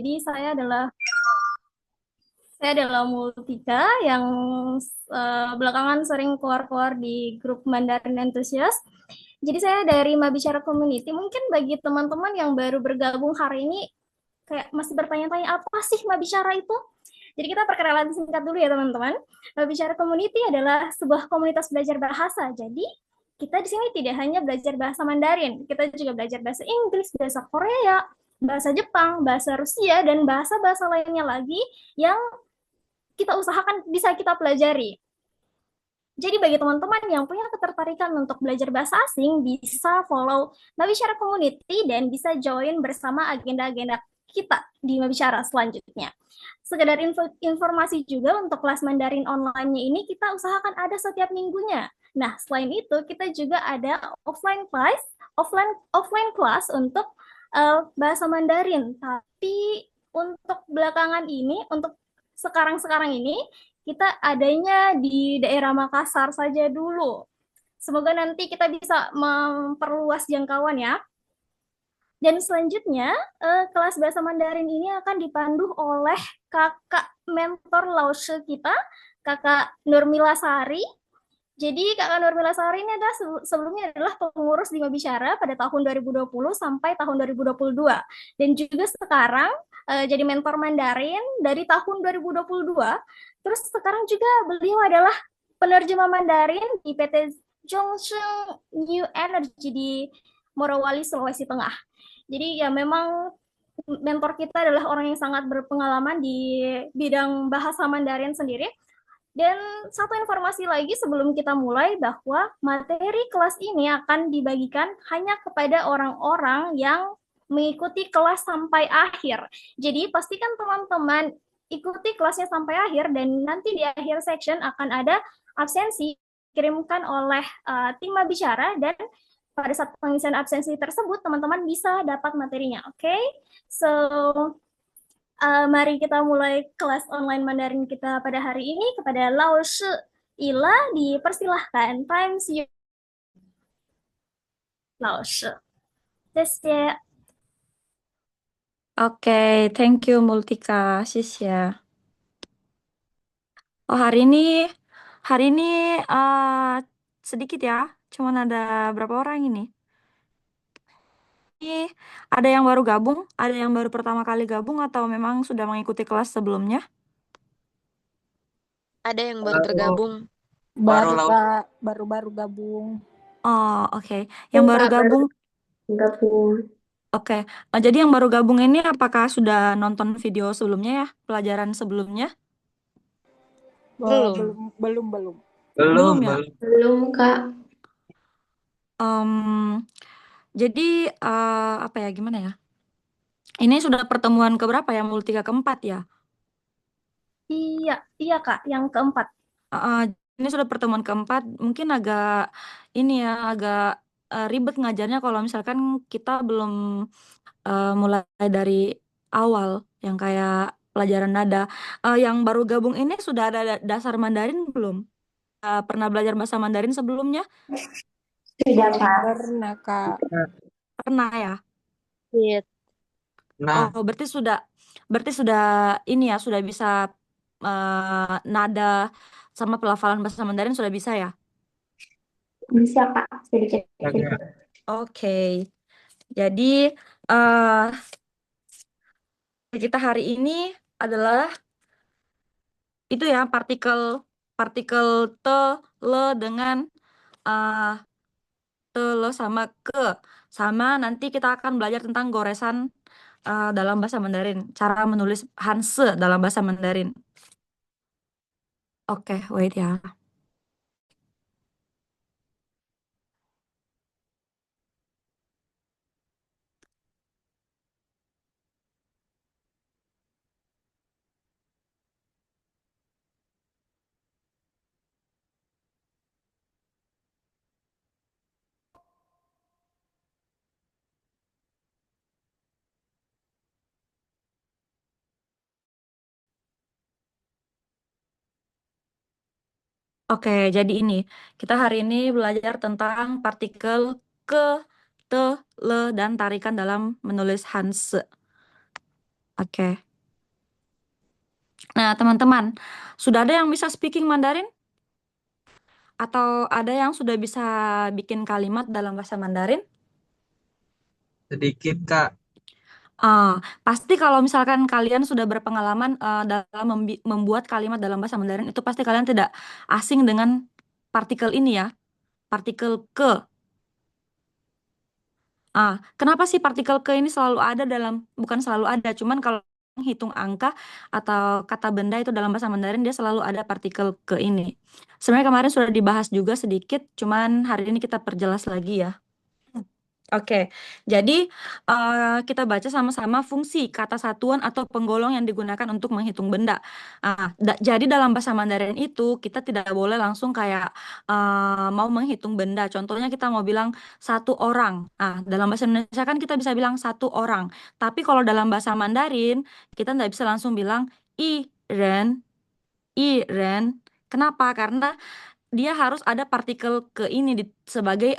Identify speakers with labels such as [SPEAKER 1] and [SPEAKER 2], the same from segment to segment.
[SPEAKER 1] Jadi saya adalah Multika yang belakangan sering keluar-keluar di grup Mandarin Enthusiast. Jadi saya dari Mabicara Community. Mungkin bagi teman-teman yang baru bergabung hari ini kayak masih bertanya-tanya apa sih Mabicara itu? Jadi kita perkenalan singkat dulu ya teman-teman. Mabicara Community adalah sebuah komunitas belajar bahasa. Jadi kita di sini tidak hanya belajar bahasa Mandarin, kita juga belajar bahasa Inggris, bahasa Korea, bahasa Jepang, bahasa Rusia, dan bahasa-bahasa lainnya lagi yang kita usahakan bisa kita pelajari. Jadi bagi teman-teman yang punya ketertarikan untuk belajar bahasa asing, bisa follow Mabicara Community dan bisa join bersama agenda-agenda kita di Mabicara selanjutnya. Sekedar informasi juga untuk kelas Mandarin online-nya ini kita usahakan ada setiap minggunya. Nah, selain itu kita juga ada offline class untuk bahasa Mandarin. Tapi untuk belakangan ini, untuk sekarang-sekarang ini kita adanya di daerah Makassar saja dulu. Semoga nanti kita bisa memperluas jangkauan ya. Dan selanjutnya, kelas bahasa Mandarin ini akan dipandu oleh kakak mentor Laoshe kita, kakak Nurmila Sari. Jadi kakak Nurmila Sari ini adalah sebelumnya adalah pengurus di Mabicara pada tahun 2020 sampai tahun 2022. Dan juga sekarang jadi mentor Mandarin dari tahun 2022. Terus sekarang juga beliau adalah penerjemah Mandarin di PT Zhongsheng New Energy di Morowali, Sulawesi Tengah. Jadi ya memang mentor kita adalah orang yang sangat berpengalaman di bidang bahasa Mandarin sendiri. Dan satu informasi lagi sebelum kita mulai bahwa materi kelas ini akan dibagikan hanya kepada orang-orang yang mengikuti kelas sampai akhir. Jadi pastikan teman-teman ikuti kelasnya sampai akhir dan nanti di akhir section akan ada absensi dikirimkan oleh tim bicara dan pada saat pengisian absensi tersebut teman-teman bisa dapat materinya. Oke, okay? So mari kita mulai kelas online Mandarin kita pada hari ini. Kepada Lao Shi Ila dipersilahkan. Times you Lao Shi. Terima
[SPEAKER 2] Oke, thank you Multika, Sisya. Oh hari ini sedikit ya, cuman ada berapa orang ini? Ini ada yang baru gabung, ada yang baru pertama kali gabung atau memang sudah mengikuti kelas sebelumnya?
[SPEAKER 3] Ada yang baru
[SPEAKER 4] Halo,
[SPEAKER 3] tergabung.
[SPEAKER 4] baru
[SPEAKER 5] Baru
[SPEAKER 4] laut
[SPEAKER 5] Kak, baru-baru gabung.
[SPEAKER 2] Oh, oke. Yang baru gabung,
[SPEAKER 6] Gabung.
[SPEAKER 2] oke. Jadi yang baru gabung ini apakah sudah nonton video sebelumnya ya, pelajaran sebelumnya?
[SPEAKER 3] Belum.
[SPEAKER 5] Belum.
[SPEAKER 2] Belum ya?
[SPEAKER 4] belum.
[SPEAKER 6] Belum, Kak.
[SPEAKER 2] Em, jadi apa ya, gimana ya? Ini sudah pertemuan keberapa ya, Multika keempat ya?
[SPEAKER 1] Iya, iya Kak, yang keempat.
[SPEAKER 2] Uh, ini sudah pertemuan keempat, mungkin agak ini ya, agak ribet ngajarnya kalau misalkan kita belum mulai dari awal, yang kayak pelajaran nada. Yang baru gabung ini sudah ada dasar Mandarin belum? Pernah belajar bahasa Mandarin sebelumnya?
[SPEAKER 6] Sudah, Kak.
[SPEAKER 5] Pernah Kak.
[SPEAKER 2] Pernah ya?
[SPEAKER 3] Iya.
[SPEAKER 4] Nah,
[SPEAKER 2] Oh, berarti sudah ini ya, sudah bisa nada sama pelafalan bahasa Mandarin sudah bisa ya?
[SPEAKER 6] Bisa, Kak. Sedikit.
[SPEAKER 4] agak
[SPEAKER 2] Oke. Jadi eh kita hari ini adalah itu ya, partikel partikel te, le dengan eh te, le sama ke. Sama nanti kita akan belajar tentang goresan dalam bahasa Mandarin, cara menulis Hanse dalam bahasa Mandarin. Oke, wait ya. Oke, jadi ini kita hari ini belajar tentang partikel ke, te, le, dan tarikan dalam menulis Hanse. Oke. Nah, teman-teman, sudah ada yang bisa speaking Mandarin? Atau ada yang sudah bisa bikin kalimat dalam bahasa Mandarin?
[SPEAKER 4] Sedikit, Kak.
[SPEAKER 2] Pasti kalau misalkan kalian sudah berpengalaman dalam membuat kalimat dalam bahasa Mandarin, itu pasti kalian tidak asing dengan partikel ini ya, partikel ke. Kenapa sih partikel ke ini selalu ada bukan selalu ada, cuman kalau menghitung angka atau kata benda itu dalam bahasa Mandarin dia selalu ada partikel ke ini. Sebenarnya kemarin sudah dibahas juga sedikit, cuman hari ini kita perjelas lagi ya. Oke, jadi kita baca sama-sama fungsi kata satuan atau penggolong yang digunakan untuk menghitung benda. Jadi dalam bahasa Mandarin itu kita tidak boleh langsung kayak mau menghitung benda. Contohnya kita mau bilang satu orang. Dalam bahasa Indonesia kan kita bisa bilang satu orang. Tapi kalau dalam bahasa Mandarin kita tidak bisa langsung bilang i ren, i ren. Kenapa? Karena dia harus ada partikel ke ini sebagai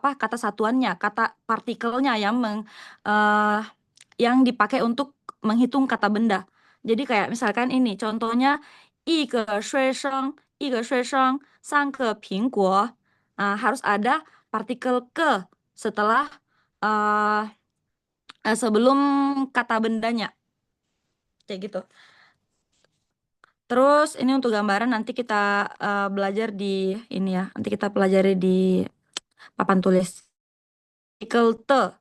[SPEAKER 2] kata satuannya, kata partikelnya eh, yang dipakai untuk menghitung kata benda. Jadi kayak misalkan ini contohnya 一个学生3个苹果. Harus ada partikel ke setelah eh, sebelum kata bendanya. Kayak gitu. Terus ini untuk gambaran nanti kita belajar di ini ya. Nanti kita pelajari di papan tulis. Partikel te,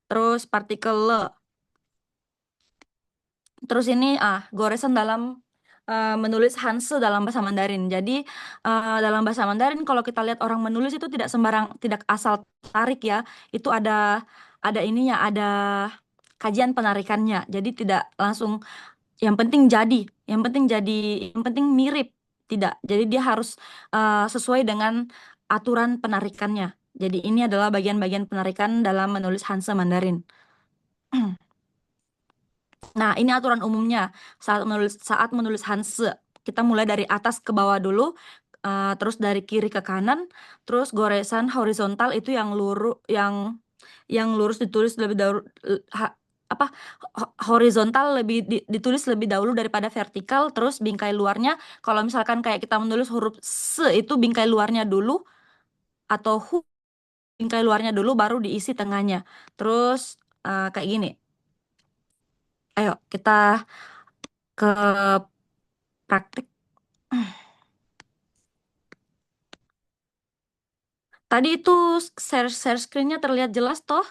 [SPEAKER 2] terus partikel le. Terus ini goresan dalam menulis Hanse dalam bahasa Mandarin. Jadi dalam bahasa Mandarin kalau kita lihat orang menulis itu tidak sembarang, tidak asal tarik ya. Itu ada ininya, ada kajian penarikannya. Jadi tidak langsung yang penting jadi, yang penting jadi, yang penting mirip. Tidak. Jadi dia harus sesuai dengan aturan penarikannya. Jadi ini adalah bagian-bagian penarikan dalam menulis Hanse Mandarin. Nah, ini aturan umumnya saat menulis Hanse. Kita mulai dari atas ke bawah dulu, terus dari kiri ke kanan, terus goresan horizontal itu yang lurus ditulis lebih dahulu, horizontal lebih ditulis lebih dahulu daripada vertikal, terus bingkai luarnya kalau misalkan kayak kita menulis huruf se itu bingkai luarnya dulu atau bingkai luarnya dulu baru diisi tengahnya. Terus kayak gini. Ayo kita ke praktik. Tadi itu share screen-nya terlihat jelas toh?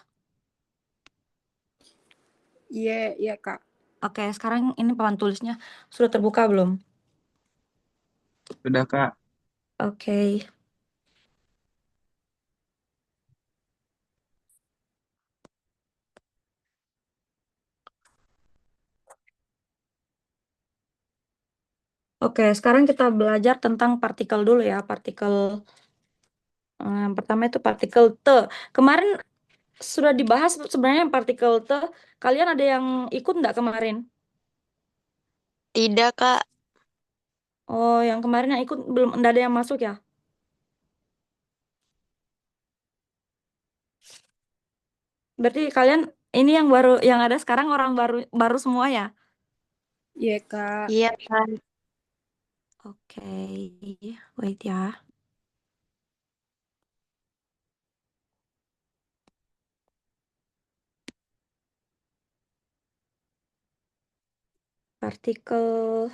[SPEAKER 5] Iya, iya Kak.
[SPEAKER 2] Oke, sekarang ini papan tulisnya sudah terbuka belum?
[SPEAKER 4] Sudah, Kak.
[SPEAKER 2] Oke. Oke, sekarang kita belajar tentang partikel dulu ya. Partikel yang pertama itu partikel te. Kemarin sudah dibahas sebenarnya partikel te. Kalian ada yang ikut nggak kemarin?
[SPEAKER 3] Tidak, Kak.
[SPEAKER 2] Oh, yang kemarin yang ikut belum, nggak ada yang masuk ya? Berarti kalian ini yang baru, yang ada sekarang orang baru baru semua ya?
[SPEAKER 5] Iya Kak.
[SPEAKER 3] Iya, Kak.
[SPEAKER 2] Oke, wait ya. Partikel.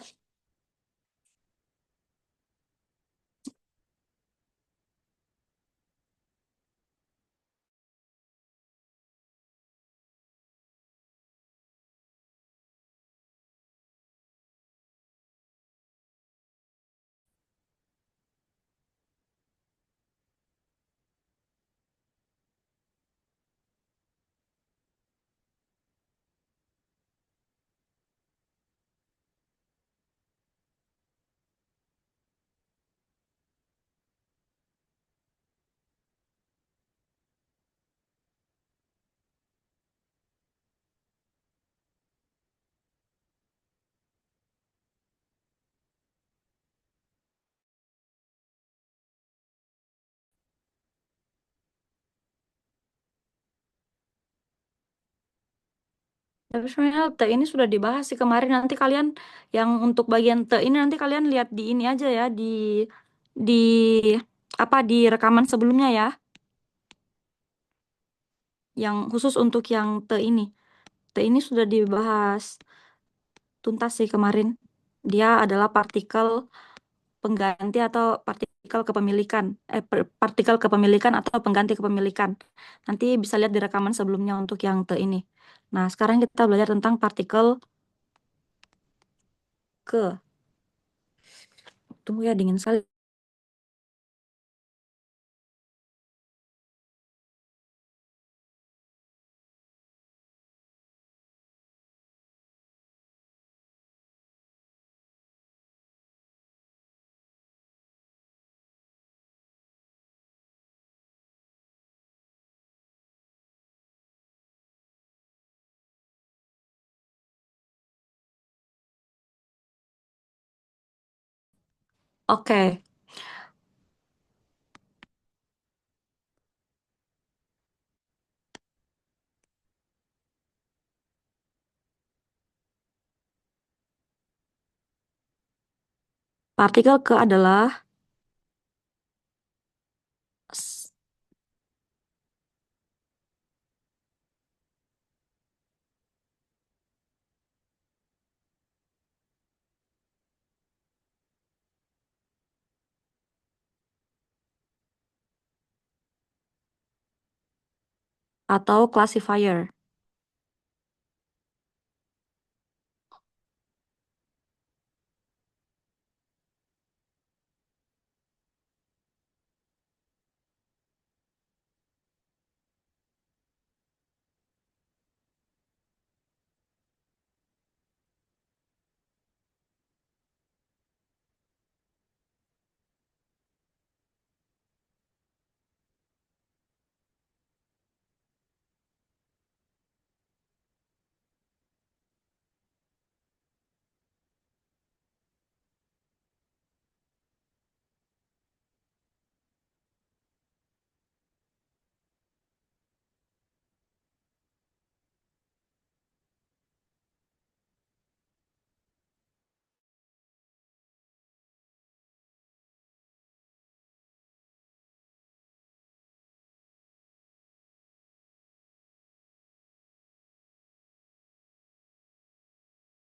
[SPEAKER 2] Tapi sebenarnya te ini sudah dibahas sih kemarin. Nanti kalian yang untuk bagian te ini nanti kalian lihat di ini aja ya di apa di rekaman sebelumnya ya, yang khusus untuk yang te ini. Te ini sudah dibahas tuntas sih kemarin. Dia adalah partikel pengganti atau partikel kepemilikan, partikel kepemilikan atau pengganti kepemilikan. Nanti bisa lihat di rekaman sebelumnya untuk yang te ini. Nah, sekarang kita belajar tentang partikel ke. Tunggu ya, dingin sekali. Oke, partikel ke adalah s- atau classifier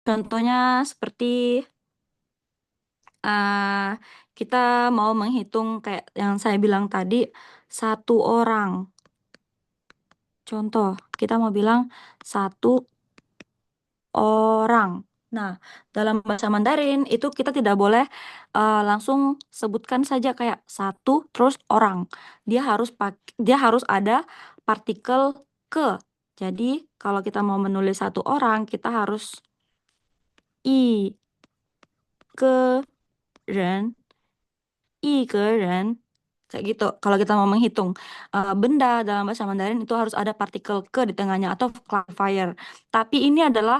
[SPEAKER 2] contohnya seperti eh, kita mau menghitung kayak yang saya bilang tadi, satu orang. Contoh, kita mau bilang satu orang. Nah, dalam bahasa Mandarin itu kita tidak boleh langsung sebutkan saja kayak satu terus orang. Dia harus ada partikel ke. Jadi, kalau kita mau menulis satu orang, kita harus i ke ren, i ke ren. Kayak gitu. Kalau kita mau menghitung benda dalam bahasa Mandarin itu harus ada partikel ke di tengahnya atau classifier. Tapi ini adalah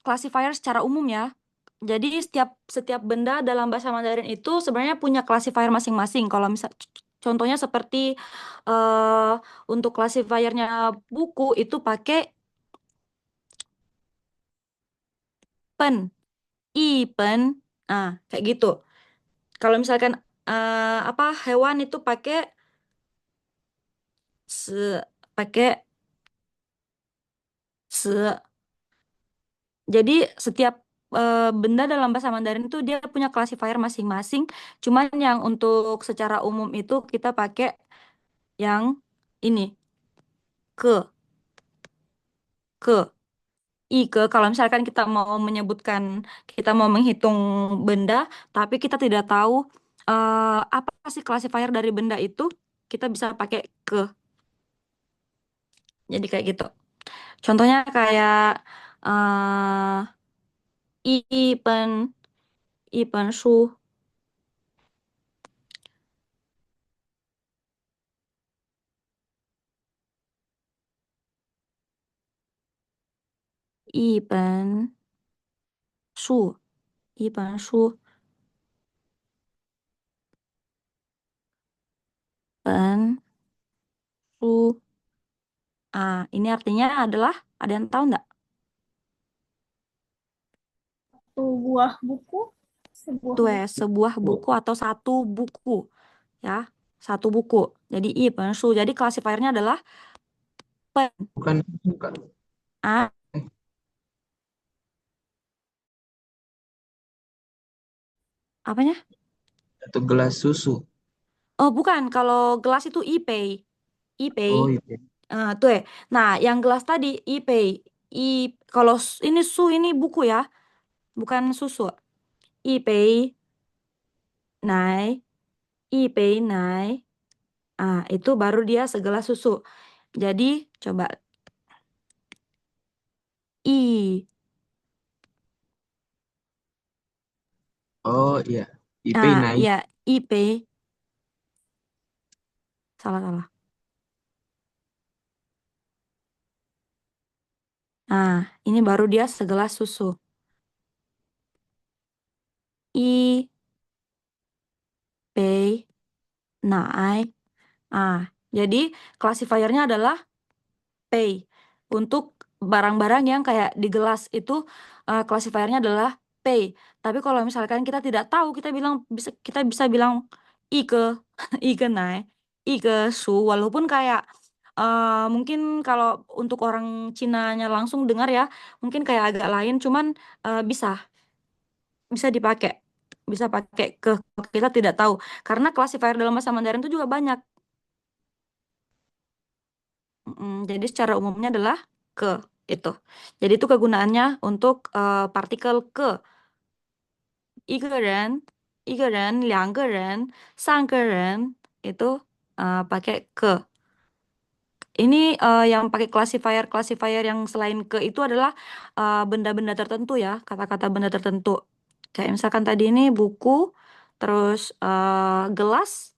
[SPEAKER 2] classifier secara umum ya. Jadi setiap setiap benda dalam bahasa Mandarin itu sebenarnya punya classifier masing-masing. Kalau misal contohnya seperti eh untuk classifiernya buku itu pakai pen, i pen. Nah, kayak gitu. Kalau misalkan apa hewan itu pakai se pakai se. Jadi setiap benda dalam bahasa Mandarin itu dia punya classifier masing-masing. Cuman yang untuk secara umum itu kita pakai yang ini ke ke ke kalau misalkan kita mau menyebutkan kita mau menghitung benda tapi kita tidak tahu apa sih classifier dari benda itu kita bisa pakai ke. Jadi kayak gitu. Contohnya kayak ipen ipen su ipen su ipen su pen su ini artinya adalah Ada yang tahu nggak?
[SPEAKER 1] Satu buah buku, sebuah buku.
[SPEAKER 2] Sebuah buku atau satu buku ya. Satu buku. Jadi i pensu. Jadi klasifiernya adalah pen.
[SPEAKER 4] Bukan susu, Kak.
[SPEAKER 2] Ah,
[SPEAKER 4] Eh,
[SPEAKER 2] apanya?
[SPEAKER 4] satu gelas susu.
[SPEAKER 2] Oh, bukan. Kalau gelas itu ipei. Ipei.
[SPEAKER 4] Oh iya.
[SPEAKER 2] Tuh ya. Nah, yang gelas tadi ipei. I kalau ini ini buku ya, bukan susu. Ipei nai, ipei nai. Itu baru dia segelas susu. Jadi coba i.
[SPEAKER 4] Oh iya. IP naik.
[SPEAKER 2] Ya, ipei. Salah. Ini baru dia segelas susu. I pei nai. Jadi klasifiernya adalah pay. Untuk barang-barang yang kayak di gelas itu klasifiernya adalah pay. Tapi kalau misalkan kita tidak tahu, kita bisa bilang ike, ike nai, ike su. Walaupun kayak mungkin kalau untuk orang Cinanya langsung dengar ya, mungkin kayak agak lain, cuman bisa dipakai. Bisa pakai ke kalau kita tidak tahu. Karena klasifier dalam bahasa Mandarin itu juga banyak. Jadi secara umumnya adalah ke itu. Jadi itu kegunaannya untuk partikel ke. 一个人,两个人, 三个人 itu pakai ke. Ini yang pakai classifier yang selain ke itu adalah benda-benda tertentu ya, kata-kata benda tertentu. Kayak misalkan tadi ini buku, terus gelas,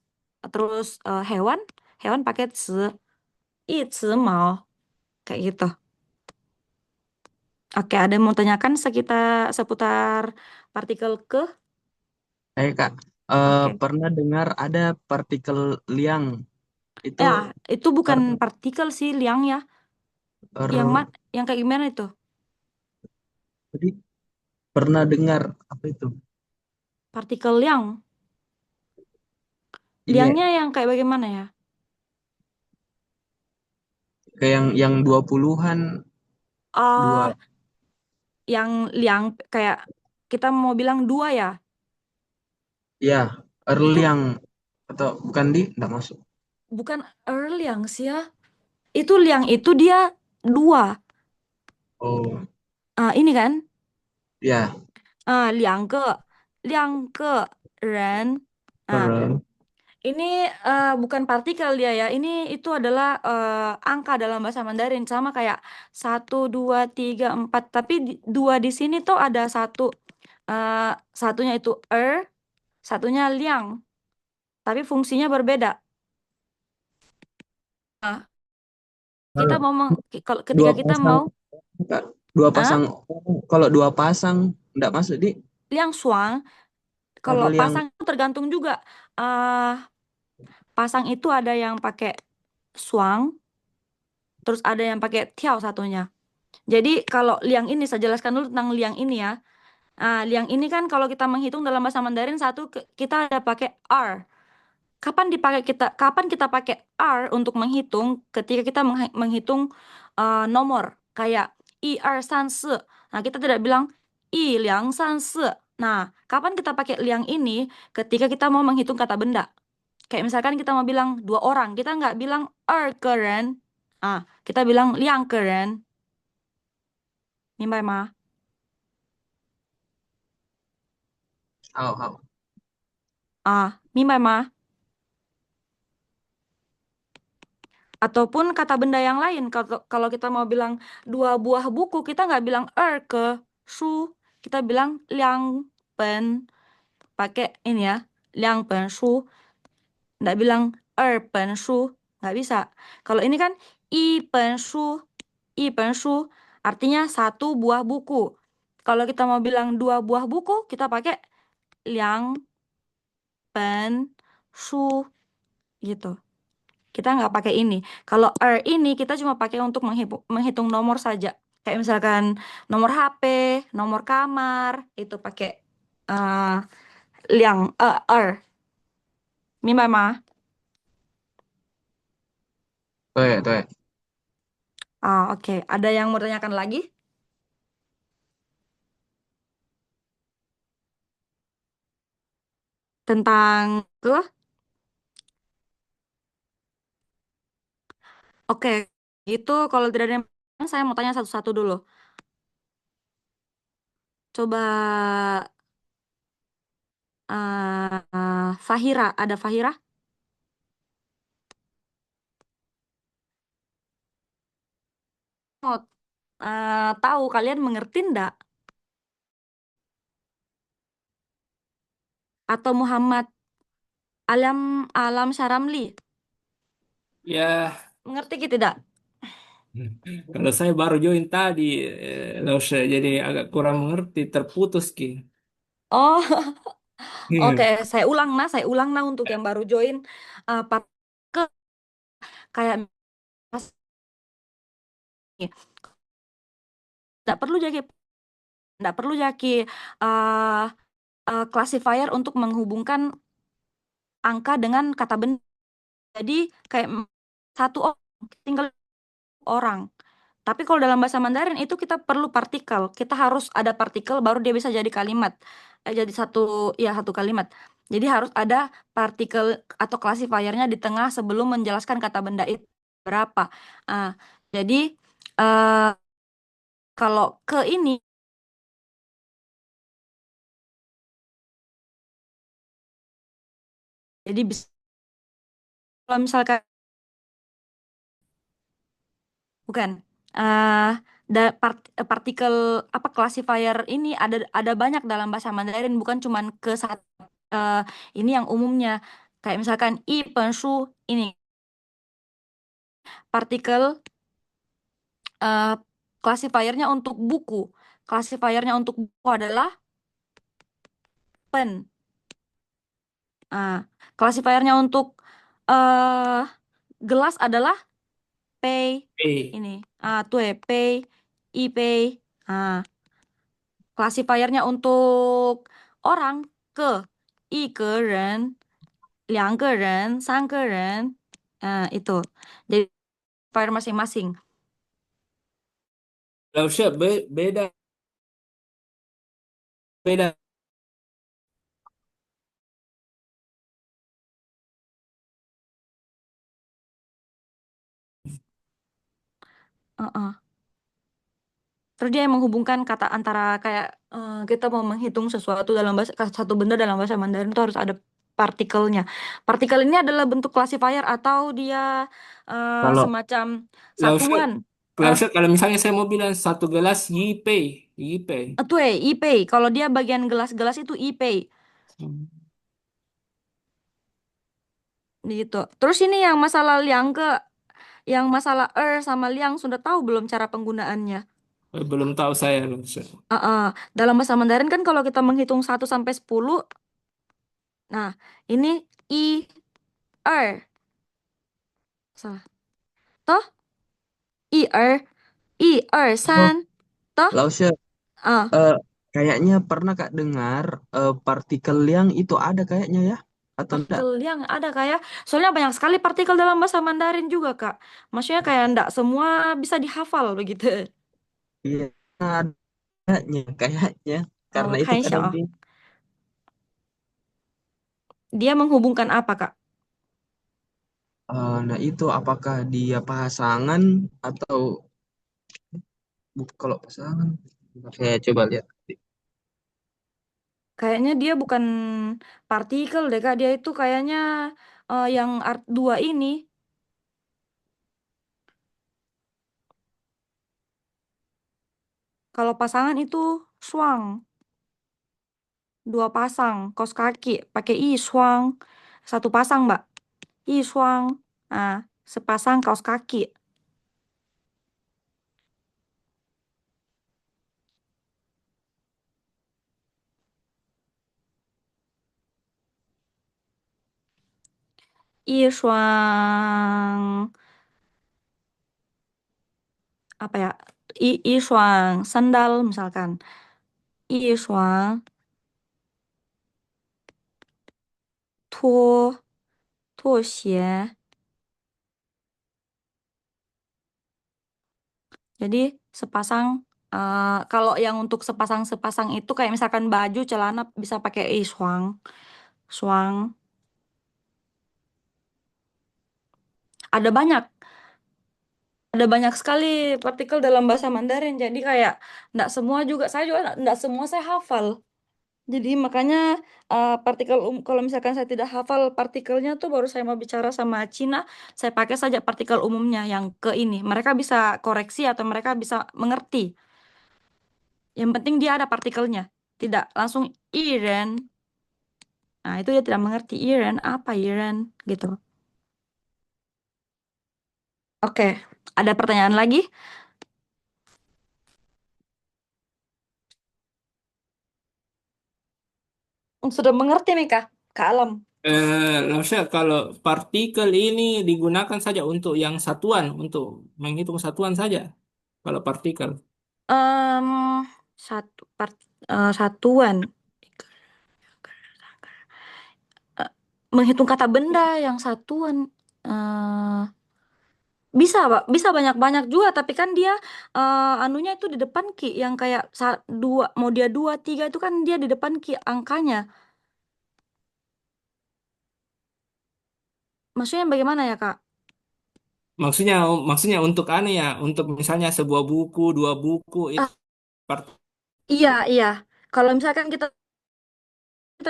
[SPEAKER 2] terus hewan pakai 词, 一只毛, kayak gitu. Oke, ada yang mau tanyakan seputar partikel ke?
[SPEAKER 4] Kak,
[SPEAKER 2] Oke.
[SPEAKER 4] pernah dengar ada partikel liang. Itu
[SPEAKER 2] Ya, itu bukan
[SPEAKER 4] er,
[SPEAKER 2] partikel sih, liang ya.
[SPEAKER 4] er-
[SPEAKER 2] Yang kayak gimana itu?
[SPEAKER 4] jadi pernah dengar apa itu?
[SPEAKER 2] Partikel liang.
[SPEAKER 4] Iya,
[SPEAKER 2] Liangnya yang kayak bagaimana ya?
[SPEAKER 4] kayak yang 20-an,
[SPEAKER 2] Oh,
[SPEAKER 4] dua.
[SPEAKER 2] yang liang kayak kita mau bilang dua ya.
[SPEAKER 4] Ya,
[SPEAKER 2] Itu
[SPEAKER 4] erliang atau bukan enggak masuk.
[SPEAKER 2] bukan liang sih ya. Itu liang itu dia dua.
[SPEAKER 4] Oh,
[SPEAKER 2] Ini kan?
[SPEAKER 4] ya,
[SPEAKER 2] 两个人. Nah,
[SPEAKER 4] er,
[SPEAKER 2] ini bukan partikel dia ya. Itu adalah angka dalam bahasa Mandarin sama kayak 1, 2, 3, 4. Tapi dua di sini tuh ada satunya itu satunya liang. Tapi fungsinya berbeda. Nah, kita
[SPEAKER 4] er,
[SPEAKER 2] mau kalau ketika
[SPEAKER 4] dua
[SPEAKER 2] kita
[SPEAKER 4] pasang,
[SPEAKER 2] mau
[SPEAKER 4] Kak. Dua
[SPEAKER 2] ah
[SPEAKER 4] pasang. Kalau dua pasang enggak masuk di
[SPEAKER 2] liang suang. Kalau
[SPEAKER 4] erliang.
[SPEAKER 2] pasang itu tergantung juga. eh Pasang itu ada yang pakai suang, terus ada yang pakai tiao satunya. Jadi kalau liang ini, saya jelaskan dulu tentang liang ini ya. Liang ini kan kalau kita menghitung dalam bahasa Mandarin kita ada pakai R. Kapan kita pakai R untuk menghitung? Ketika kita menghitung nomor kayak i er san se. Nah, kita tidak bilang i liang san se. Nah, kapan kita pakai liang ini? Ketika kita mau menghitung kata benda. Kayak misalkan kita mau bilang dua orang, kita nggak bilang keren. Kita bilang liang keren. 明白吗？
[SPEAKER 4] 好好
[SPEAKER 2] 明白吗？ Ataupun kata benda yang lain. Kalau kita mau bilang dua buah buku, kita nggak bilang ke su, kita bilang liang pen. Pakai ini ya, liang pen su. Nggak bilang pen su, nggak bisa. Kalau ini kan i pen su, artinya satu buah buku. Kalau kita mau bilang dua buah buku, kita pakai liang pen su gitu. Kita nggak pakai ini. Kalau ini kita cuma pakai untuk menghitung nomor saja. Kayak misalkan nomor HP, nomor kamar, itu pakai uh, liang,明白吗？
[SPEAKER 4] 对对，Oke.
[SPEAKER 2] Ada yang mau tanyakan lagi tentang itu? Oke, itu kalau tidak ada yang saya mau tanya satu-satu dulu. Coba Fahira, ada Fahira? Mau tahu kalian mengerti ndak? Atau Muhammad Alam Alam Saramli?
[SPEAKER 7] Ya,
[SPEAKER 2] Mengerti gitu tidak?
[SPEAKER 7] kalau saya baru join tadi, nggak usah jadi agak kurang mengerti, terputus Ki.
[SPEAKER 2] Oh, oke.
[SPEAKER 7] Hmm.
[SPEAKER 2] Saya ulang nah untuk yang baru join. Ke kayak tidak perlu jadi tidak perlu jadi eh classifier untuk menghubungkan angka dengan kata benda. Jadi kayak satu orang tinggal orang. Tapi kalau dalam bahasa Mandarin itu kita perlu partikel. Kita harus ada partikel baru dia bisa jadi kalimat. Jadi satu kalimat. Jadi harus ada partikel atau klasifiernya di tengah sebelum menjelaskan kata benda itu berapa. Ah, jadi eh, kalau ke ini, jadi bisa kalau misalkan bukan partikel apa classifier ini ada banyak dalam bahasa Mandarin, bukan cuman ke satu ini yang umumnya. Kayak misalkan i penshu ini partikel eh classifiernya untuk buku. Classifiernya untuk buku adalah pen. Classifiernya untuk eh gelas adalah pei.
[SPEAKER 7] Eh,
[SPEAKER 2] Ini tue pei, i pei. Ah, Classifiernya untuk orang ke i ke ren, 2个人, 3个人. Itu. Jadi classifier masing-masing.
[SPEAKER 7] nggak usah beda beda.
[SPEAKER 2] Heeh. Terus dia yang menghubungkan kata antara kayak kita mau menghitung sesuatu dalam bahasa satu benda dalam bahasa Mandarin itu harus ada partikelnya. Partikel ini adalah bentuk classifier atau dia
[SPEAKER 4] kalau
[SPEAKER 2] semacam
[SPEAKER 7] Nggak usah,
[SPEAKER 2] satuan.
[SPEAKER 7] nggak
[SPEAKER 2] Eh,
[SPEAKER 7] usah kalau misalnya saya mau bilang 1 gelas Yipei, Yipei.
[SPEAKER 2] itu IPay. Kalau dia bagian gelas-gelas itu IPay gitu. Terus ini yang masalah yang masalah sama liang sudah tahu belum cara penggunaannya?
[SPEAKER 7] Belum tahu saya. Nggak usah.
[SPEAKER 2] Dalam bahasa Mandarin kan kalau kita menghitung 1 sampai 10, nah ini i er salah. Toh i er
[SPEAKER 4] oh,
[SPEAKER 2] san toh
[SPEAKER 4] Lausnya
[SPEAKER 2] ah
[SPEAKER 4] eh, kayaknya pernah Kak dengar partikel yang itu ada kayaknya ya atau enggak?
[SPEAKER 2] partikel liang ada kayak soalnya banyak sekali partikel dalam bahasa Mandarin juga Kak. Maksudnya kayak ndak semua bisa dihafal begitu.
[SPEAKER 4] Iya, ada kayaknya karena itu kan
[SPEAKER 2] Kayak
[SPEAKER 4] nanti
[SPEAKER 2] dia menghubungkan apa Kak?
[SPEAKER 4] nah itu apakah dia pasangan atau kalau pasangan saya coba lihat.
[SPEAKER 2] Kayaknya dia bukan partikel deh Kak. Dia itu kayaknya yang art dua ini. Kalau pasangan itu suang, dua pasang, kos kaki, pakai i suang, satu pasang Mbak, i suang, ah sepasang kaos kaki. 一双 apa ya? 一双 sandal misalkan. 一双拖鞋. Jadi sepasang kalau yang untuk sepasang-sepasang itu kayak misalkan baju, celana bisa pakai 一双. Ada banyak, ada banyak sekali partikel dalam bahasa Mandarin. Jadi kayak nggak semua juga, saya juga nggak semua saya hafal. Jadi makanya partikel kalau misalkan saya tidak hafal partikelnya tuh baru saya mau bicara sama Cina, saya pakai saja partikel umumnya yang ke ini. Mereka bisa koreksi atau mereka bisa mengerti. Yang penting dia ada partikelnya, tidak langsung iren. Nah, itu dia tidak mengerti iren apa iren gitu. Oke, ada pertanyaan lagi? Sudah mengerti nih Kak Alam?
[SPEAKER 7] Lausya, kalau partikel ini digunakan saja untuk yang satuan, untuk menghitung satuan saja. Kalau partikel.
[SPEAKER 2] Em, satuan. Menghitung kata benda yang satuan. eh bisa, Pak. Bisa banyak-banyak juga, tapi kan dia anunya itu di depan ki yang kayak dua, mau dia 2, 3 itu kan dia di depan ki angkanya. Maksudnya bagaimana ya, Kak?
[SPEAKER 7] Maksudnya, maksudnya untuk aneh ya, untuk misalnya sebuah buku, dua buku itu
[SPEAKER 2] Ah, iya, iya. Kalau misalkan kita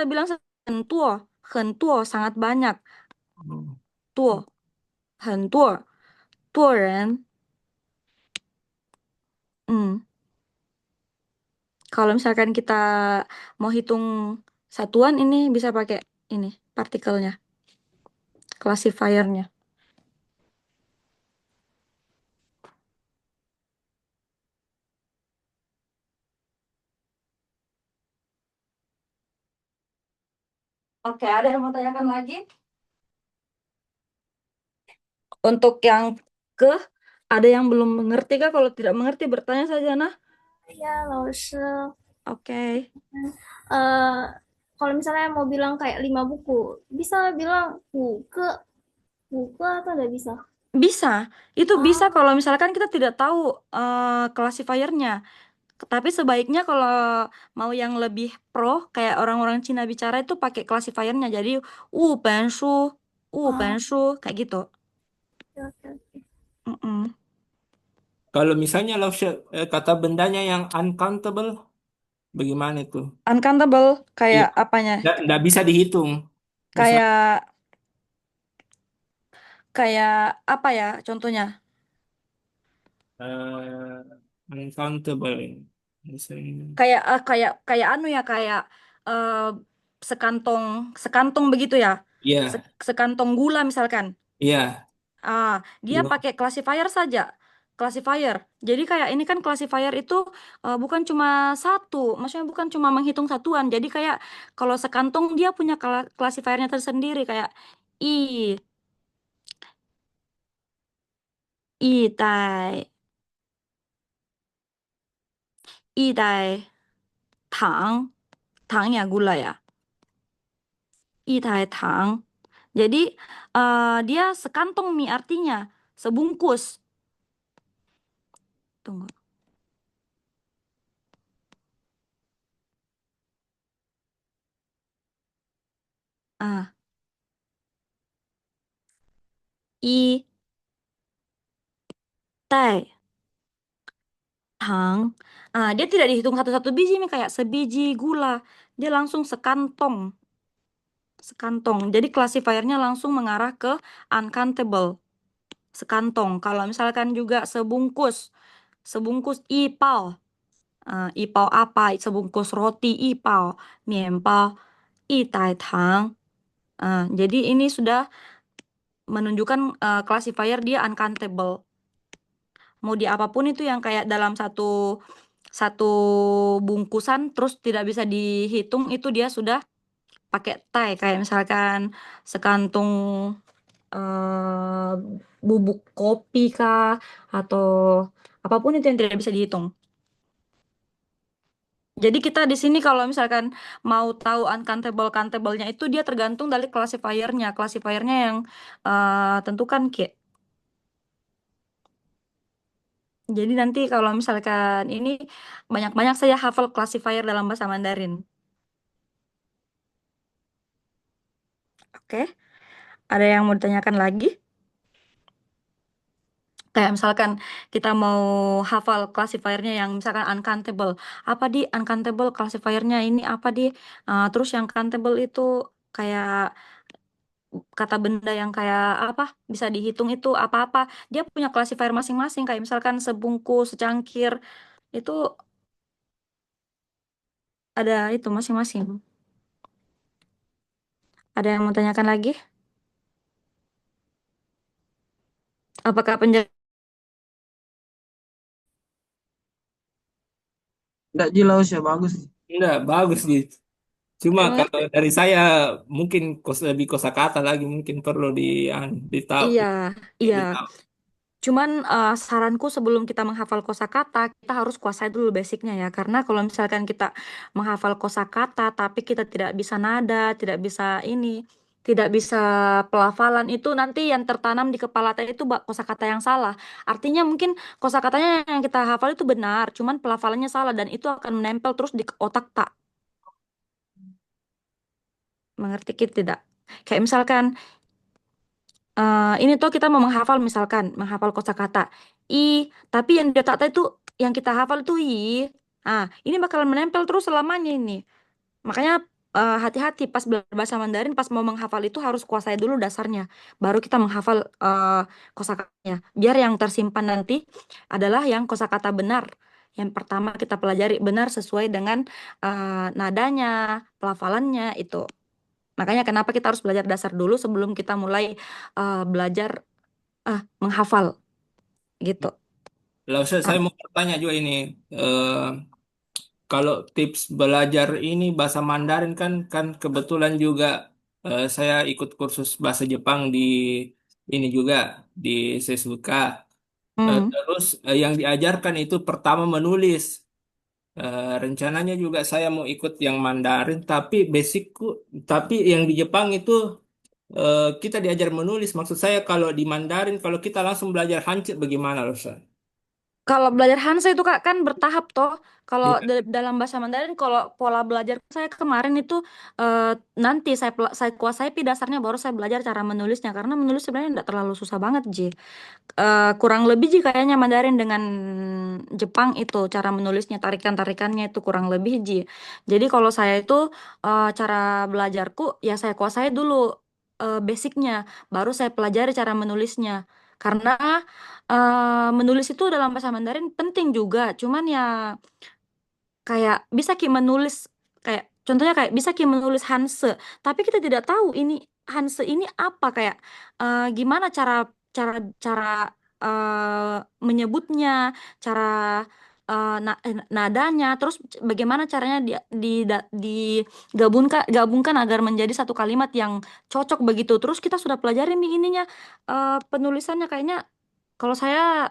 [SPEAKER 2] bilang 很多, 很多 sangat banyak. 多, 很多, 多人. Hmm. Kalau misalkan kita mau hitung satuan ini bisa pakai ini partikelnya, classifiernya. Oke, ada yang mau tanyakan lagi? Untuk yang ke, ada yang belum mengerti kah? Kalau tidak mengerti bertanya saja, nah.
[SPEAKER 1] Ya, Lause.
[SPEAKER 2] Oke.
[SPEAKER 1] Eh, kalau misalnya mau bilang kayak 5 buku, bisa bilang buku atau nggak bisa?
[SPEAKER 2] Bisa. Itu bisa
[SPEAKER 1] Ah,
[SPEAKER 2] kalau misalkan kita tidak tahu classifiernya. Tapi sebaiknya kalau mau yang lebih pro, kayak orang-orang Cina bicara itu pakai classifiernya. Jadi, benshu,
[SPEAKER 1] ah,
[SPEAKER 2] benshu, kayak gitu.
[SPEAKER 1] oke, oke, oke.
[SPEAKER 2] Mm-mm.
[SPEAKER 7] kalau misalnya Lausya, kata bendanya yang uncountable, bagaimana itu?
[SPEAKER 2] Uncountable,
[SPEAKER 7] Iya,
[SPEAKER 2] kayak apanya?
[SPEAKER 7] nggak bisa dihitung. Misal,
[SPEAKER 2] Kayak, kayak apa ya contohnya?
[SPEAKER 7] uncountable. Misalnya,
[SPEAKER 2] Kayak anu ya, kayak eh, sekantong sekantong begitu ya.
[SPEAKER 7] iya,
[SPEAKER 2] Sekantong gula misalkan.
[SPEAKER 7] iya.
[SPEAKER 2] Dia pakai classifier saja. Classifier. Jadi kayak ini kan classifier itu bukan cuma satu, maksudnya bukan cuma menghitung satuan. Jadi kayak kalau sekantong dia punya classifiernya tersendiri kayak i, i dai tang, tangnya gula ya. Tang. Jadi dia sekantong mie artinya sebungkus. Tunggu. Ah, i tai tang. Dia tidak dihitung satu-satu biji nih kayak sebiji gula. Dia langsung sekantong. Sekantong. Jadi classifiernya langsung mengarah ke uncountable. Sekantong. Kalau misalkan juga sebungkus. Sebungkus ipao. Ipao apa? Sebungkus roti ipao. Mienpao. Itai tang. Jadi ini sudah menunjukkan classifier dia uncountable. Mau di apapun itu yang kayak dalam satu satu bungkusan terus tidak bisa dihitung itu dia sudah pakai tai kayak misalkan sekantung eh, bubuk kopi kah atau apapun itu yang tidak bisa dihitung. Jadi kita di sini kalau misalkan mau tahu uncountable-countable-nya itu dia tergantung dari classifiernya. Classifiernya yang tentukan Ki. Jadi nanti kalau misalkan ini banyak-banyak saya hafal classifier dalam bahasa Mandarin. Oke, ada yang mau ditanyakan lagi? Kayak misalkan kita mau hafal classifiernya yang misalkan uncountable. Apa di uncountable classifiernya ini apa di terus yang countable itu kayak kata benda yang kayak apa bisa dihitung itu apa-apa. Dia punya classifier masing-masing kayak misalkan sebungkus, secangkir itu ada itu masing-masing. Ada yang mau tanyakan lagi? Apakah penjelasan
[SPEAKER 4] Enggak jelas ya, bagus.
[SPEAKER 7] Enggak, bagus gitu. Cuma
[SPEAKER 2] Hmm,
[SPEAKER 7] kalau dari saya mungkin lebih kosakata lagi mungkin perlu ditahu,
[SPEAKER 2] iya, iya.
[SPEAKER 7] ditahu.
[SPEAKER 2] Cuman saranku sebelum kita menghafal kosakata, kita harus kuasai dulu basicnya ya. Karena kalau misalkan kita menghafal kosakata, tapi kita tidak bisa nada, tidak bisa ini, tidak bisa pelafalan, itu nanti yang tertanam di kepala kita itu kosakata yang salah. Artinya mungkin kosakatanya yang kita hafal itu benar, cuman pelafalannya salah dan itu akan menempel terus di otak tak. Mengerti kita tidak? Kayak misalkan ini tuh kita mau menghafal misalkan menghafal kosakata i, tapi yang di otak itu yang kita hafal tuh i. Ah, ini bakalan menempel terus selamanya ini. Makanya hati-hati pas belajar bahasa Mandarin, pas mau menghafal itu harus kuasai dulu dasarnya, baru kita menghafal kosakatanya. Biar yang tersimpan nanti adalah yang kosakata benar. Yang pertama kita pelajari benar sesuai dengan nadanya, pelafalannya itu. Makanya kenapa kita harus belajar dasar dulu sebelum kita mulai belajar menghafal gitu.
[SPEAKER 7] Lalu saya
[SPEAKER 2] Ah,
[SPEAKER 7] mau bertanya juga ini, eh, kalau tips belajar ini bahasa Mandarin kan kan kebetulan juga saya ikut kursus bahasa Jepang di ini juga di Sesuka.
[SPEAKER 2] hmm.
[SPEAKER 7] Terus yang diajarkan itu pertama menulis. Rencananya juga saya mau ikut yang Mandarin, tapi basicku, tapi yang di Jepang itu kita diajar menulis. Maksud saya kalau di Mandarin, kalau kita langsung belajar Hancit bagaimana, loh, Ustaz?
[SPEAKER 2] Kalau belajar Hansa itu Kak kan bertahap toh. Kalau
[SPEAKER 7] Iya.
[SPEAKER 2] dalam bahasa Mandarin, kalau pola belajar saya kemarin itu eh, nanti saya kuasai pi dasarnya baru saya belajar cara menulisnya karena menulis sebenarnya tidak terlalu susah banget Ji. Kurang lebih Ji kayaknya Mandarin dengan Jepang itu cara menulisnya tarikan-tarikannya itu kurang lebih Ji. Jadi kalau saya itu cara belajarku ya saya kuasai dulu basicnya, baru saya pelajari cara menulisnya. Karena menulis itu dalam bahasa Mandarin penting juga, cuman ya kayak bisa Ki menulis kayak contohnya kayak bisa Ki menulis Hanse, tapi kita tidak tahu ini Hanse ini apa kayak gimana cara cara cara menyebutnya, cara nadanya, terus bagaimana caranya digabungkan agar menjadi satu kalimat yang cocok begitu. Terus kita sudah pelajari nih ininya penulisannya kayaknya kalau saya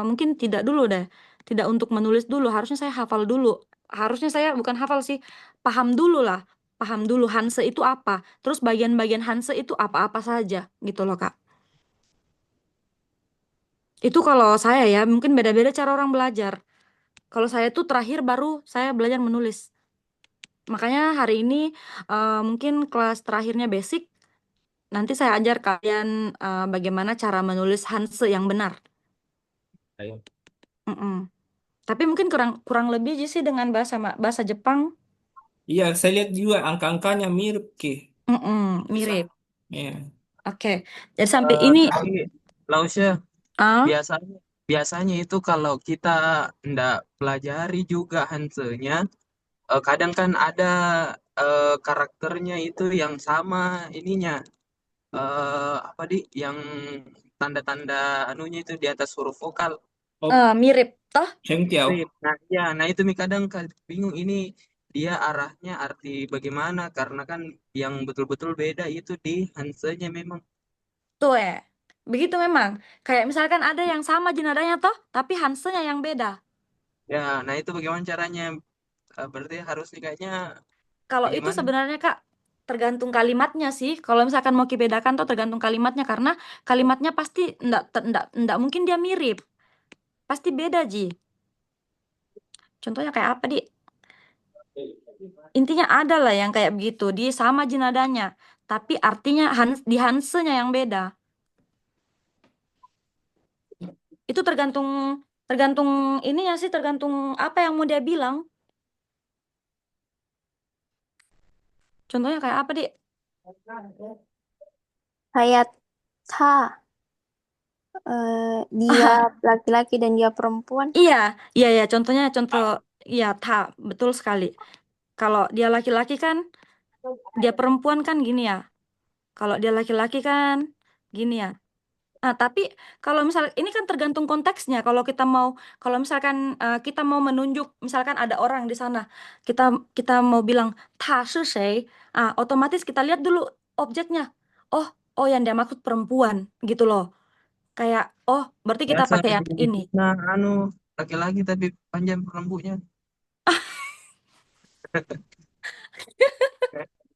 [SPEAKER 2] mungkin tidak dulu deh. Tidak untuk menulis dulu, harusnya saya hafal dulu. Harusnya saya bukan hafal sih, paham dulu lah. Paham dulu Hanse itu apa. Terus bagian-bagian Hanse itu apa-apa saja gitu loh, Kak. Itu kalau saya ya, mungkin beda-beda cara orang belajar. Kalau saya tuh terakhir baru saya belajar menulis. Makanya hari ini mungkin kelas terakhirnya basic, nanti saya ajar kalian bagaimana cara menulis Hanse yang benar.
[SPEAKER 7] Ayo.
[SPEAKER 2] Mm-mm. Tapi mungkin kurang kurang lebih aja sih dengan bahasa Jepang.
[SPEAKER 7] Iya, saya lihat juga angka-angkanya mirip, Ki.
[SPEAKER 2] Mm-mm, mirip.
[SPEAKER 7] Iya.
[SPEAKER 2] Oke. Jadi sampai ini
[SPEAKER 4] Tapi Lausnya
[SPEAKER 2] ah
[SPEAKER 4] biasanya biasanya itu kalau kita ndak pelajari juga Hansanya, kadang kan ada karakternya itu yang sama ininya, apa di yang tanda-tanda anunya itu di atas huruf vokal.
[SPEAKER 7] Oh,
[SPEAKER 2] mirip toh?
[SPEAKER 7] Cheng Tiao.
[SPEAKER 4] Nah, ya, nah itu Mi kadang bingung ini dia arahnya arti bagaimana karena kan yang betul-betul beda itu di Hansanya memang.
[SPEAKER 2] Tuh begitu memang. Kayak misalkan ada yang sama nadanya toh, tapi Hanse-nya yang beda.
[SPEAKER 4] Ya, nah itu bagaimana caranya? Berarti harusnya kayaknya
[SPEAKER 2] Kalau itu
[SPEAKER 4] bagaimana?
[SPEAKER 2] sebenarnya Kak, tergantung kalimatnya sih. Kalau misalkan mau dibedakan tuh tergantung kalimatnya, karena kalimatnya pasti ndak mungkin dia mirip. Pasti beda, Ji. Contohnya kayak apa, Di? Intinya ada lah yang kayak begitu. Dia sama nadanya, tapi artinya di Hanse-nya yang beda. Itu tergantung tergantung ininya sih, tergantung apa yang mau dia bilang. Contohnya kayak apa, Di?
[SPEAKER 6] Kayak ta, dia laki-laki dan dia perempuan.
[SPEAKER 2] Iya, iya ya. Contoh, iya, betul sekali. Kalau dia laki-laki kan, dia perempuan kan gini ya. Kalau dia laki-laki kan gini ya. Nah, tapi kalau misal ini kan tergantung konteksnya. Kalau misalkan kita mau menunjuk, misalkan ada orang di sana, kita kita mau bilang ta shi shui, otomatis kita lihat dulu objeknya. Oh, oh yang dia maksud perempuan gitu loh. Kayak oh, berarti kita
[SPEAKER 4] Biasa
[SPEAKER 2] pakai yang
[SPEAKER 4] di
[SPEAKER 2] ini.
[SPEAKER 4] fitnah anu laki-laki tapi panjang rambutnya.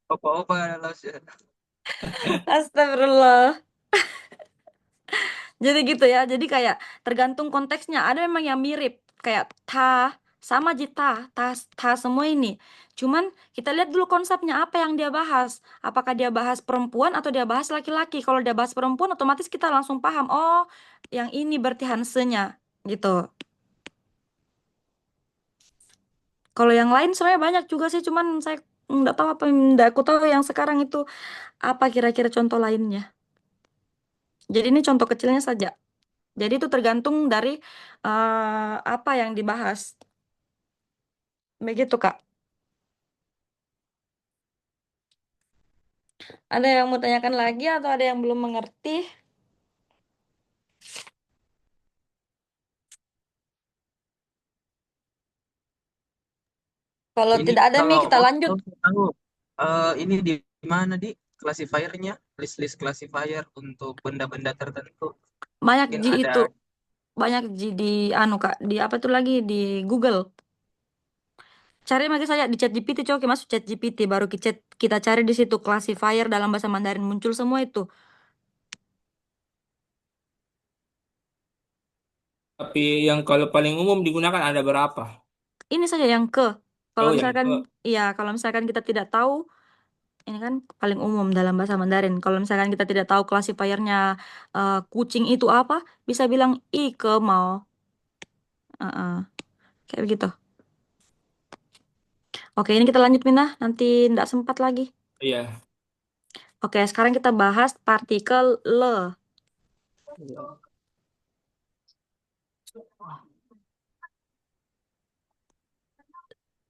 [SPEAKER 4] Opa-opa los ya.
[SPEAKER 2] Astagfirullah. Jadi gitu ya. Jadi kayak tergantung konteksnya. Ada memang yang mirip kayak sama jita, ta semua ini. Cuman kita lihat dulu konsepnya apa yang dia bahas. Apakah dia bahas perempuan atau dia bahas laki-laki? Kalau dia bahas perempuan otomatis kita langsung paham. Oh, yang ini berarti Hanse-nya gitu. Kalau yang lain sebenarnya banyak juga sih, cuman saya nggak tahu apa, nggak aku tahu yang sekarang itu apa kira-kira contoh lainnya. Jadi ini contoh kecilnya saja. Jadi itu tergantung dari apa yang dibahas. Begitu, Kak. Ada yang mau tanyakan lagi atau ada yang belum mengerti? Kalau
[SPEAKER 4] Ini
[SPEAKER 2] tidak ada
[SPEAKER 4] kalau
[SPEAKER 2] nih kita
[SPEAKER 4] mau
[SPEAKER 2] lanjut.
[SPEAKER 4] tahu ini di mana di classifiernya, list-list classifier untuk benda-benda tertentu.
[SPEAKER 2] Banyak
[SPEAKER 4] Mungkin
[SPEAKER 2] Ji
[SPEAKER 4] ada.
[SPEAKER 2] itu. Banyak Ji di anu, Kak, di apa itu lagi di Google. Cari lagi saja di ChatGPT, coba kita masuk ChatGPT baru kita cari di situ classifier dalam bahasa Mandarin muncul semua itu.
[SPEAKER 7] Tapi yang kalau paling umum digunakan ada berapa?
[SPEAKER 2] Ini saja yang kalau
[SPEAKER 7] Oh, yang
[SPEAKER 2] misalkan
[SPEAKER 7] ke
[SPEAKER 2] iya, kalau misalkan kita tidak tahu, ini kan paling umum dalam bahasa Mandarin. Kalau misalkan kita tidak tahu classifiernya kucing itu apa, bisa bilang ke mau. Heeh, kayak begitu. Oke, ini kita lanjut Minah, nanti tidak sempat lagi.
[SPEAKER 7] iya.
[SPEAKER 2] Oke, sekarang kita bahas partikel le.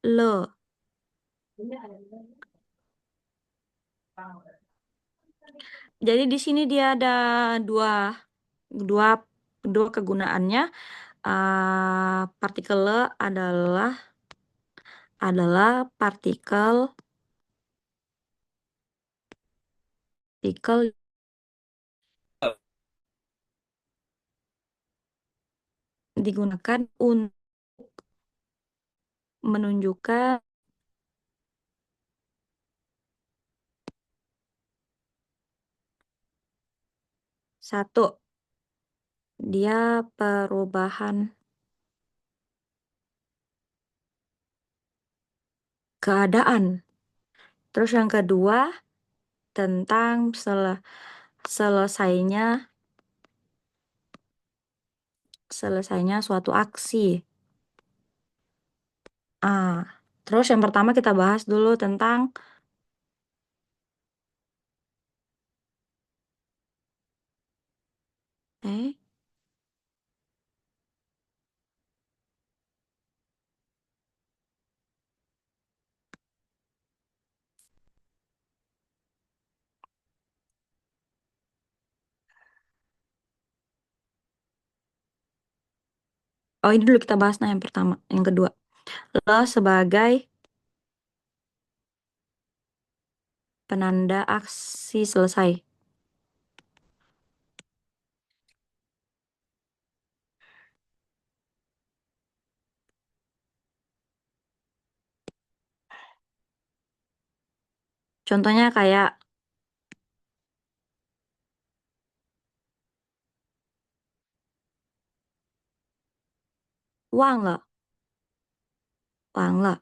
[SPEAKER 2] Le. Jadi di sini dia ada dua dua dua kegunaannya. Partikel le adalah partikel digunakan untuk menunjukkan satu, dia perubahan keadaan. Terus yang kedua tentang selesainya selesainya suatu aksi. Ah, terus yang pertama kita bahas dulu tentang eh oh ini dulu kita bahas yang pertama, yang kedua. Lo sebagai penanda aksi selesai. Contohnya kayak 忘了，完了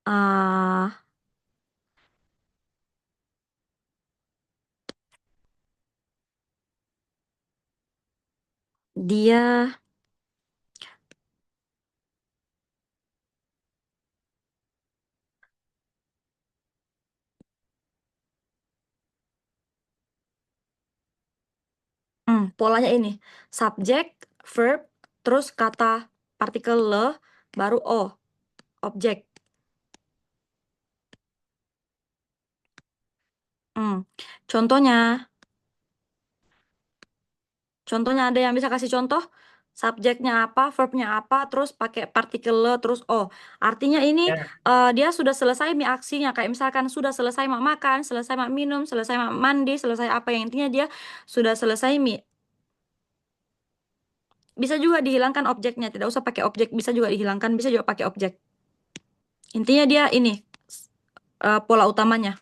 [SPEAKER 2] 啊，dia polanya ini subjek, verb, terus kata partikel le, baru o, objek. Contohnya, contohnya ada yang bisa kasih contoh? Subjeknya apa, verbnya apa, terus pakai partikel le, terus o. Artinya ini
[SPEAKER 4] Ya,
[SPEAKER 2] dia sudah selesai mi aksinya. Kayak misalkan sudah selesai mak makan, selesai mak minum, selesai mak mandi, selesai apa yang intinya dia sudah selesai mi. Bisa juga dihilangkan objeknya, tidak usah pakai objek, bisa juga dihilangkan, bisa juga pakai objek. Intinya dia ini pola utamanya.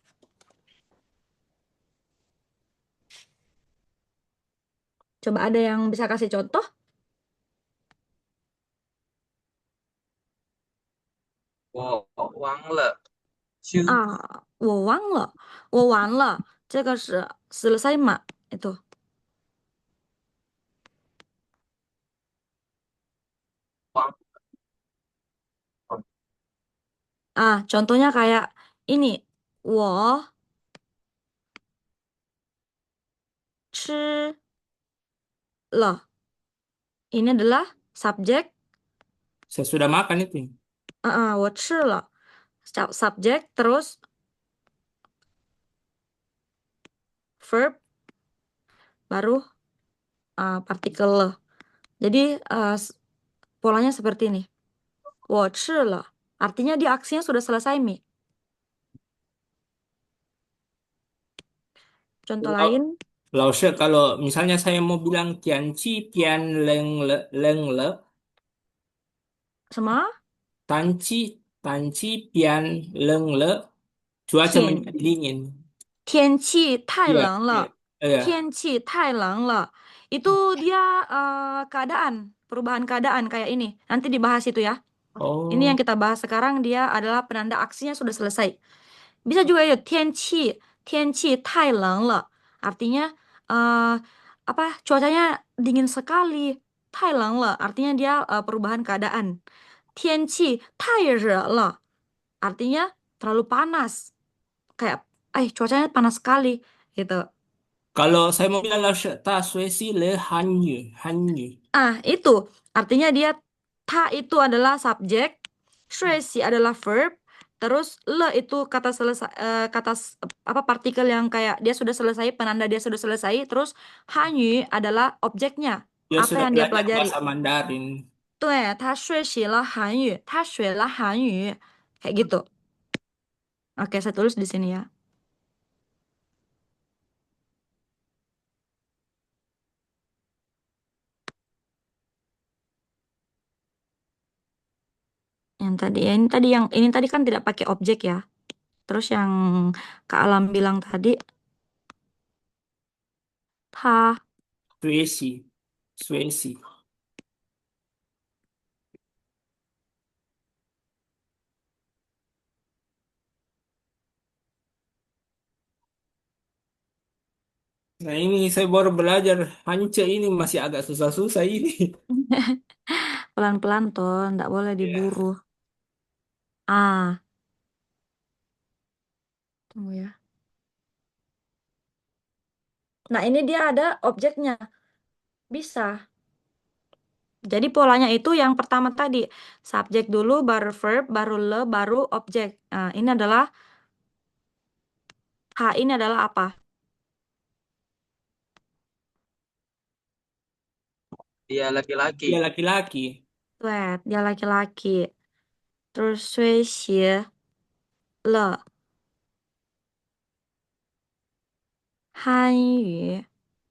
[SPEAKER 2] Coba ada yang bisa kasih contoh?
[SPEAKER 4] 我忘了去
[SPEAKER 2] 啊，我忘了，我完了，这个是 selesai mak itu.
[SPEAKER 4] 忘
[SPEAKER 2] Contohnya kayak ini, 我吃了. Ini adalah subjek.
[SPEAKER 7] Saya sudah makan itu.
[SPEAKER 2] 我吃了. Subjek terus verb baru partikel le. Jadi polanya seperti ini. 我吃了. Artinya dia aksinya sudah selesai, Mi. Contoh
[SPEAKER 7] Kalau
[SPEAKER 2] lain,
[SPEAKER 7] Lause, kalau misalnya saya mau bilang Tianci, Tian Leng Le,
[SPEAKER 2] sama
[SPEAKER 7] Tanci, Tanci, Pian Leng Le, cuaca
[SPEAKER 2] 天
[SPEAKER 7] menjadi dingin.
[SPEAKER 2] 天气太
[SPEAKER 7] Iya,
[SPEAKER 2] 冷
[SPEAKER 7] iya,
[SPEAKER 2] 了，
[SPEAKER 7] iya.
[SPEAKER 2] 天气太冷了. Itu dia keadaan, perubahan keadaan kayak ini. Nanti dibahas itu ya. Ini yang
[SPEAKER 7] Oh,
[SPEAKER 2] kita bahas sekarang dia adalah penanda aksinya sudah selesai. Bisa juga ya 天气太冷了. Artinya apa? Cuacanya dingin sekali. 太冷了 artinya dia perubahan keadaan. 天气太热了 artinya terlalu panas. Kayak cuacanya panas sekali gitu.
[SPEAKER 7] kalau saya mau bilang Lause, Ta Sui Si Le Hanyu, Hanyu.
[SPEAKER 2] Itu artinya dia ta itu adalah subjek, shui si adalah verb, terus le itu kata selesai apa partikel yang kayak dia sudah selesai, penanda dia sudah selesai, terus hanyu adalah objeknya,
[SPEAKER 7] Dia
[SPEAKER 2] apa
[SPEAKER 7] sudah
[SPEAKER 2] yang dia
[SPEAKER 7] belajar
[SPEAKER 2] pelajari.
[SPEAKER 7] bahasa Mandarin.
[SPEAKER 2] 对，他学习了韩语，他学了韩语 kayak gitu. Oke, saya tulis di sini ya. Yang tadi ya, ini tadi kan tidak pakai objek ya. Terus yang Kak Alam bilang tadi, ta
[SPEAKER 7] Suesi, Suesi. Nah ini saya baru belajar Hance ini masih agak susah-susah ini.
[SPEAKER 2] pelan-pelan tuh, nggak boleh
[SPEAKER 7] Ya.
[SPEAKER 2] diburu. Ah, tunggu ya. Nah, ini dia ada objeknya. Bisa. Jadi polanya itu yang pertama tadi, subjek dulu, baru verb, baru le, baru objek. Nah, ini adalah ini adalah apa?
[SPEAKER 4] dia laki-laki.
[SPEAKER 7] Dia laki-laki.
[SPEAKER 2] Dia laki-laki. Terus 学习了汉语.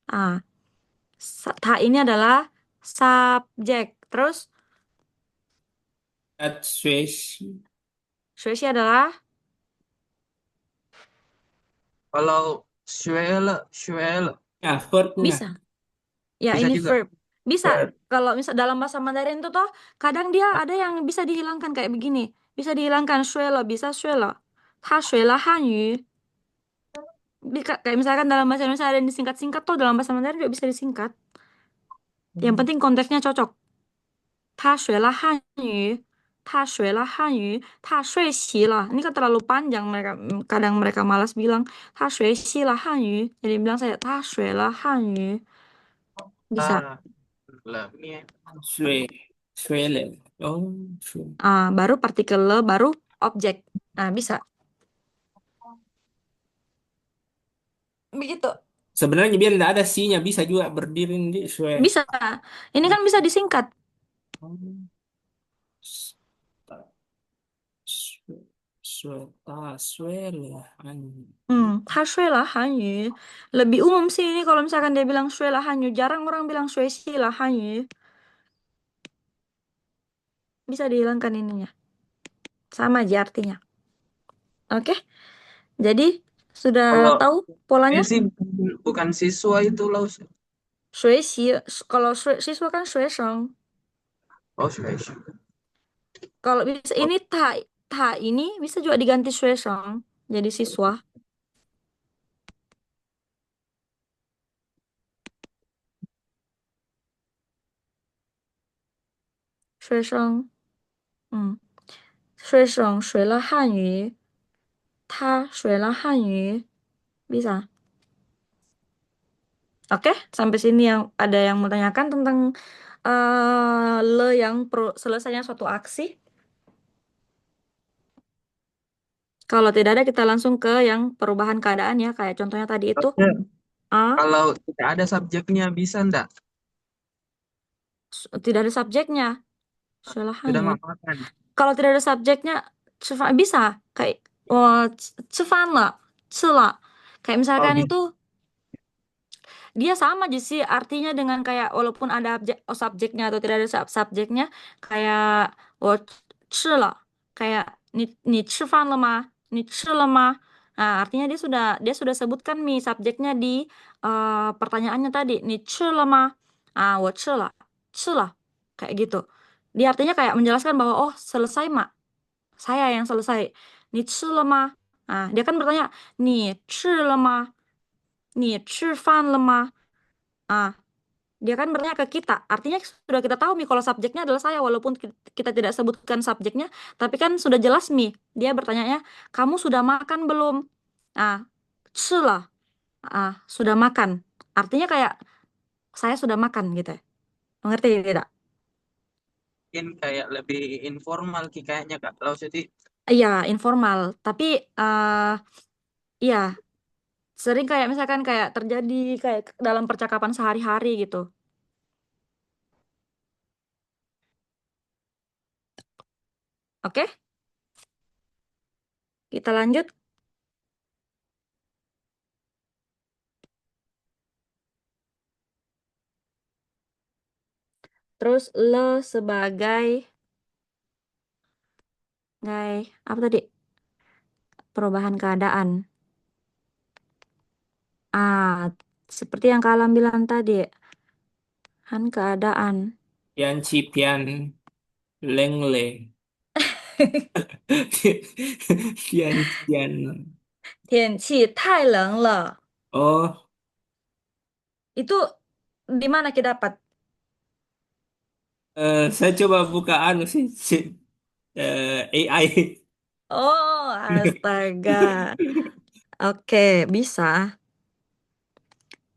[SPEAKER 2] Ah, ini adalah subjek. Terus
[SPEAKER 7] 学习
[SPEAKER 2] 学习 adalah
[SPEAKER 4] Kalau Shuele
[SPEAKER 7] Ya, verbnya.
[SPEAKER 2] Bisa. Ya,
[SPEAKER 4] bisa
[SPEAKER 2] ini
[SPEAKER 4] juga.
[SPEAKER 2] verb. Bisa.
[SPEAKER 4] Verb.
[SPEAKER 2] Kalau misal dalam bahasa Mandarin itu toh, kadang dia ada yang bisa dihilangkan kayak begini. Bisa dihilangkan shui le, bisa shui le. Ta shui le Hanyu. Kayak misalkan dalam bahasa Indonesia ada yang disingkat-singkat tuh, dalam bahasa Mandarin juga bisa disingkat. Yang penting konteksnya cocok. Ta shui le Hanyu. Ta shui le Hanyu. Ta shui xi le. Ini kan terlalu panjang, mereka kadang mereka malas bilang ta shui xi le Hanyu. Jadi bilang saya ta shui le Hanyu. Bisa.
[SPEAKER 4] Ah, lah ini ya.
[SPEAKER 7] Shui. Shuele. Oh, shui.
[SPEAKER 2] Baru partikel le, baru objek. Nah, bisa. Begitu.
[SPEAKER 7] Sebenarnya biar tidak ada si-nya bisa juga berdiri di shui.
[SPEAKER 2] Bisa. Ini kan bisa disingkat.
[SPEAKER 7] Oh, shui. Shuele.
[SPEAKER 2] Ta shui lah Hanyu. Lebih umum sih ini kalau misalkan dia bilang shui lah Hanyu. Jarang orang bilang shui si lah Hanyu. Bisa dihilangkan ininya. Sama aja artinya. Oke. Jadi, sudah
[SPEAKER 4] Kalau
[SPEAKER 2] tahu
[SPEAKER 4] ini
[SPEAKER 2] polanya?
[SPEAKER 4] sih bukan siswa itu Laus.
[SPEAKER 2] Shui si. Kalau siswa kan shui sheng.
[SPEAKER 4] Oh, Shuele.
[SPEAKER 2] Kalau bisa ini ta ini bisa juga diganti shui sheng. Jadi siswa. Shui sheng. 学生学了汉语，他学了汉语，bisa. Oke, sampai sini yang ada yang mau tanyakan tentang le yang selesainya suatu aksi. Kalau tidak ada, kita langsung ke yang perubahan keadaan ya, kayak contohnya tadi itu.
[SPEAKER 4] Lausnya,
[SPEAKER 2] A,
[SPEAKER 4] kalau tidak ada subjeknya bisa ndak?
[SPEAKER 2] tidak ada subjeknya.
[SPEAKER 4] Sudah
[SPEAKER 2] 学了汉语.
[SPEAKER 4] makan.
[SPEAKER 2] Kalau tidak ada subjeknya, bisa. Kayak, 我吃饭了，吃了. Kayak
[SPEAKER 4] Oh,
[SPEAKER 2] misalkan
[SPEAKER 4] bisa.
[SPEAKER 2] itu dia sama aja sih artinya dengan kayak walaupun ada subjeknya atau tidak ada subjeknya kayak 我吃了 kayak 你吃饭了吗？你吃了吗? Nah, artinya dia sudah sebutkan nih subjeknya di pertanyaannya tadi 你吃了吗? Ah, 我吃了，吃了 kayak gitu. Dia artinya kayak menjelaskan bahwa oh selesai mak, saya yang selesai. 你吃了吗? Nah, dia kan bertanya 你吃了吗？你吃饭了吗? Ah, dia kan bertanya ke kita. Artinya sudah kita tahu nih kalau subjeknya adalah saya walaupun kita tidak sebutkan subjeknya, tapi kan sudah jelas nih. Dia bertanyanya, "Kamu sudah makan belum?" Ah, 吃了. Sudah makan. Artinya kayak saya sudah makan gitu ya. Mengerti tidak?
[SPEAKER 4] Mungkin kayak lebih informal kayaknya Kak Laus itu.
[SPEAKER 2] Iya, informal. Tapi iya, sering kayak misalkan kayak terjadi kayak dalam percakapan sehari-hari gitu. Oke? Kita lanjut. Terus le sebagai apa tadi? Perubahan keadaan. Seperti yang Kak Alam bilang tadi, kan keadaan.
[SPEAKER 7] Pian ci pian leng le. Pian cian.
[SPEAKER 2] 天气太冷了.
[SPEAKER 7] Oh,
[SPEAKER 2] Itu di mana kita dapat?
[SPEAKER 7] saya coba buka anu sih, AI.
[SPEAKER 2] Oh, astaga. Oke, bisa.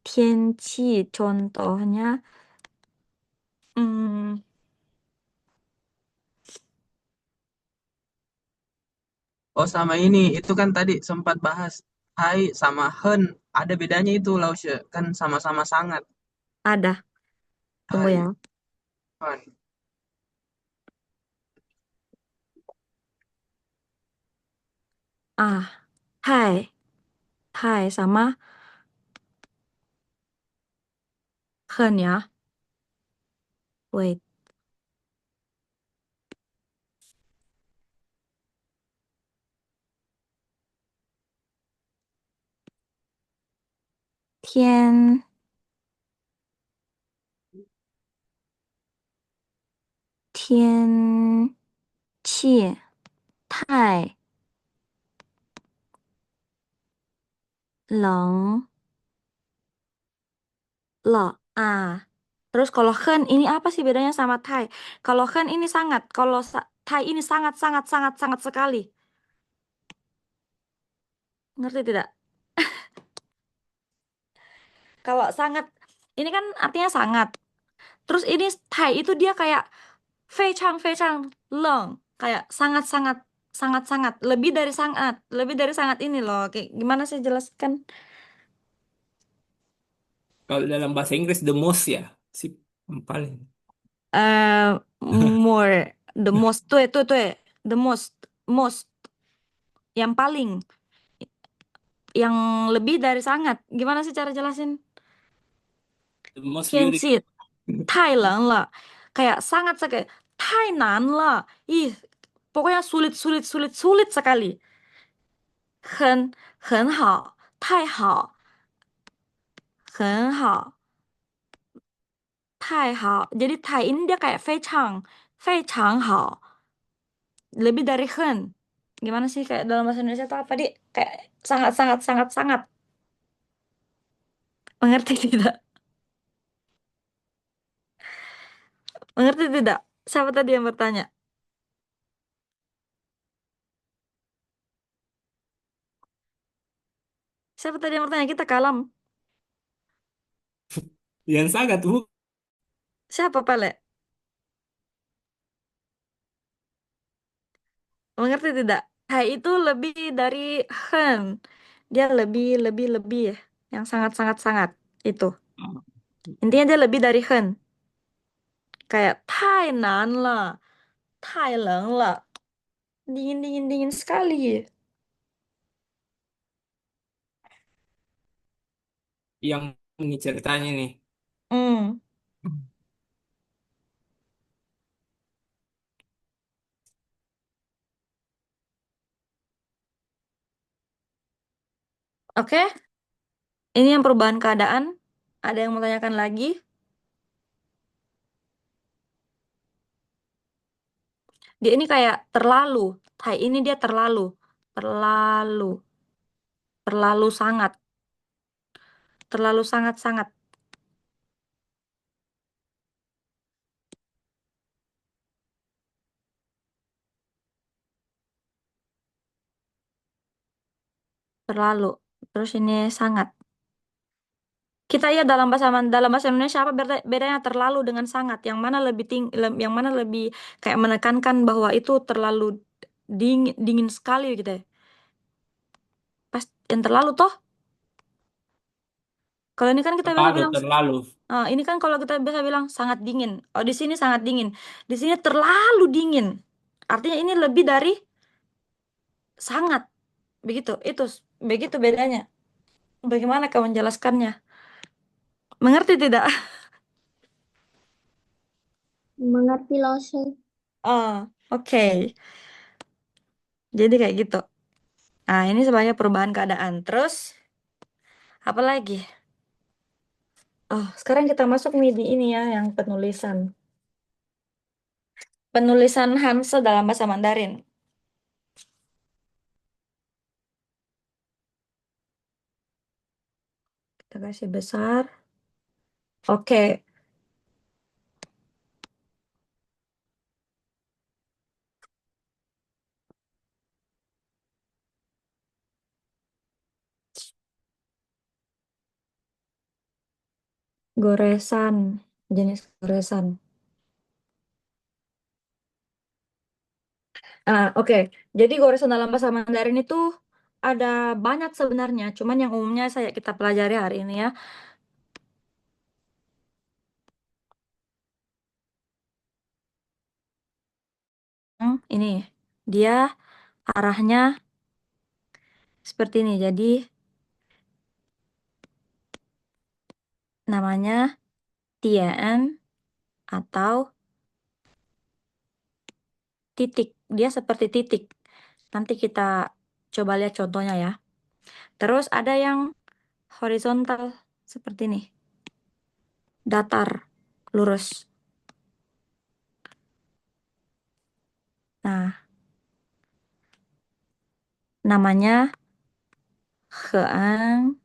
[SPEAKER 2] 天气 contohnya. Hmm,
[SPEAKER 4] Oh, sama ini itu kan tadi sempat bahas hai sama hen ada bedanya itu Laus ya. Kan sama-sama sangat.
[SPEAKER 2] ada. Tunggu
[SPEAKER 4] Hai,
[SPEAKER 2] ya.
[SPEAKER 4] hen.
[SPEAKER 2] Ah, hai. Hai sama hen ya. Wait. 天天气太冷了啊. Terus kalau hen ini apa sih bedanya sama Thai? Kalau hen ini sangat, kalau Thai ini sangat sangat sangat sangat sekali. Ngerti tidak? Kalau sangat ini kan artinya sangat. Terus ini Thai itu dia kayak fei chang leng, kayak sangat sangat sangat sangat lebih dari sangat ini loh. Kayak gimana sih jelaskan?
[SPEAKER 7] Kalau dalam bahasa Inggris the most ya, si yang paling.
[SPEAKER 2] Eh more the most tuh the most yang paling yang lebih dari sangat. Gimana sih cara jelasin?
[SPEAKER 7] The most
[SPEAKER 2] 天
[SPEAKER 7] beautiful.
[SPEAKER 2] 气太冷了, kayak sangat sekali, 太难了, pokoknya sulit sekali. 很好，太好，很好，太好. Jadi Thai ini dia kayak 非常好, lebih dari 很. Gimana sih kayak dalam bahasa Indonesia itu apa, Di? Kayak sangat sangat sangat sangat. Mengerti tidak? Mengerti tidak? Siapa tadi yang bertanya? Siapa tadi yang bertanya? Kita kalam.
[SPEAKER 7] Yang sangat bu.
[SPEAKER 2] Siapa, Pale? Mengerti tidak? Hai itu lebih dari hen. Dia lebih ya. Yang sangat itu. Intinya dia lebih dari hen. Kayak 太难了, 太冷了. Dingin sekali.
[SPEAKER 7] Yang ini ceritanya nih.
[SPEAKER 2] Hmm. Oke. Ini yang perubahan keadaan. Ada yang mau tanyakan lagi? Dia ini kayak terlalu. Thai ini dia terlalu. Terlalu. Terlalu sangat. Terlalu sangat-sangat. Terlalu. Terus ini sangat. Kita ya dalam bahasa Indonesia apa bedanya terlalu dengan sangat? Yang mana lebih yang mana lebih kayak menekankan bahwa itu terlalu dingin sekali gitu ya. Pas yang terlalu toh. Kalau ini kan kita bisa bilang
[SPEAKER 7] Terlalu.
[SPEAKER 2] ini kan kalau kita bisa bilang sangat dingin. Oh, di sini sangat dingin. Di sini terlalu dingin. Artinya ini lebih dari sangat. Begitu bedanya. Bagaimana kau menjelaskannya? Mengerti tidak?
[SPEAKER 6] Mengerti Lose?
[SPEAKER 2] Oh, oke. Jadi kayak gitu. Nah, ini sebagai perubahan keadaan. Terus, apa lagi? Oh, sekarang kita masuk nih di ini ya, yang penulisan. Penulisan Hanse dalam bahasa Mandarin. Kita kasih besar. Oke. Goresan. Jenis goresan. Oke. Jadi goresan dalam bahasa Mandarin itu ada banyak sebenarnya. Cuman yang umumnya kita pelajari hari ini ya. Ini. Dia arahnya seperti ini. Jadi namanya tian atau titik. Dia seperti titik. Nanti kita coba lihat contohnya ya. Terus ada yang horizontal. seperti ini. Datar, lurus. Nah, namanya heang,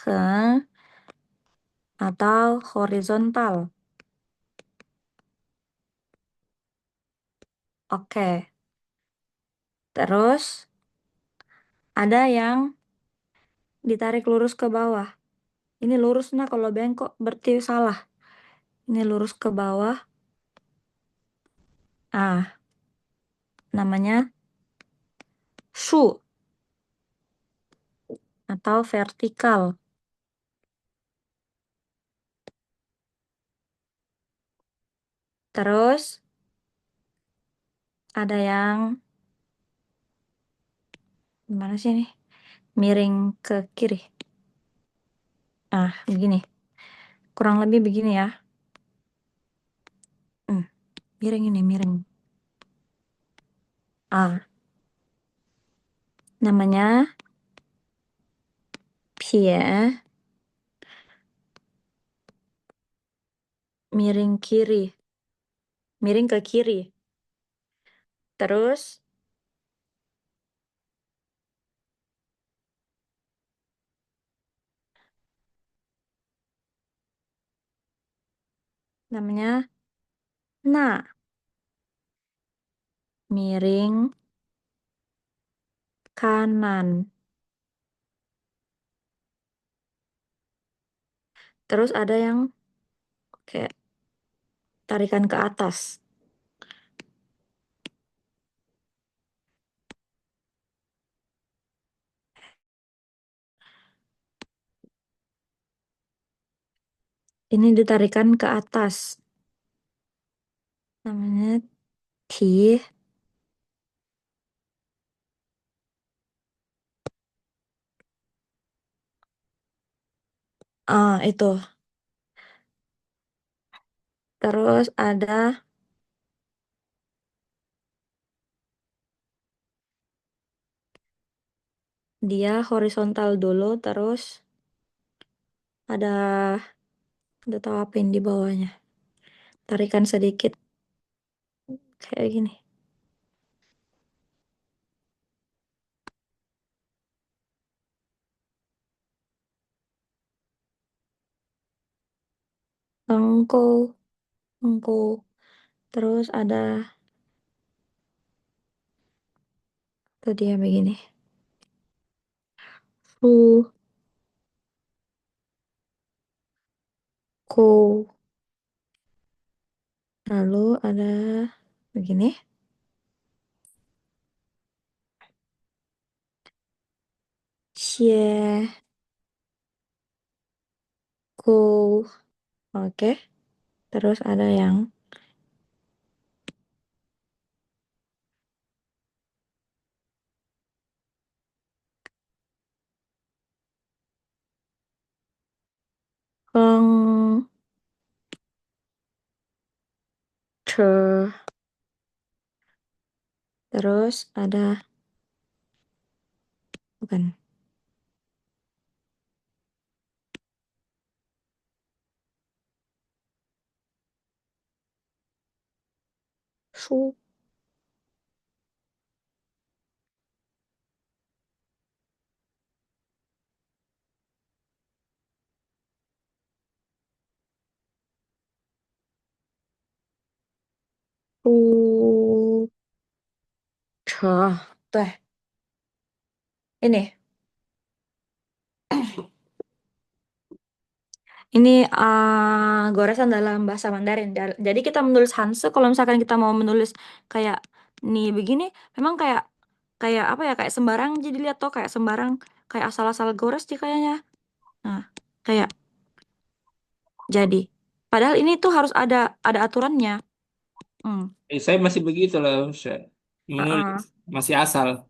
[SPEAKER 2] heang atau horizontal. Oke. Terus ada yang ditarik lurus ke bawah. Ini lurus, nah kalau bengkok berarti salah. Ini lurus ke bawah. Ah, namanya shu atau vertikal. Terus ada yang gimana sih nih? Miring ke kiri. Ah, begini. Kurang lebih begini ya. Miring ini, miring. Ah, namanya pie, miring kiri. Miring ke kiri. Terus namanya na, miring kanan. Terus ada yang kayak tarikan ke atas. Ini ditarikan ke atas. Namanya ti. Ah, itu. Terus ada dia horizontal dulu, terus ada tahu apa yang di bawahnya. Tarikan sedikit kayak gini. Engko, engko. Terus ada tuh dia begini. Su, ko. Lalu ada begini. Xie, ko. Oke. Terus ada yang Feng, che. Terus ada bukan su, su, che. Tuh, ini. Ini goresan dalam bahasa Mandarin. Jadi kita menulis Hanse, kalau misalkan kita mau menulis kayak nih begini, memang kayak kayak apa ya, kayak sembarang, jadi lihat tuh kayak sembarang, kayak asal-asal gores sih kayaknya. Nah, kayak jadi. Padahal ini tuh harus ada aturannya. Hmm.
[SPEAKER 7] Saya masih begitu lah, Ustaz. Menulis
[SPEAKER 2] uh-uh.
[SPEAKER 7] masih asal.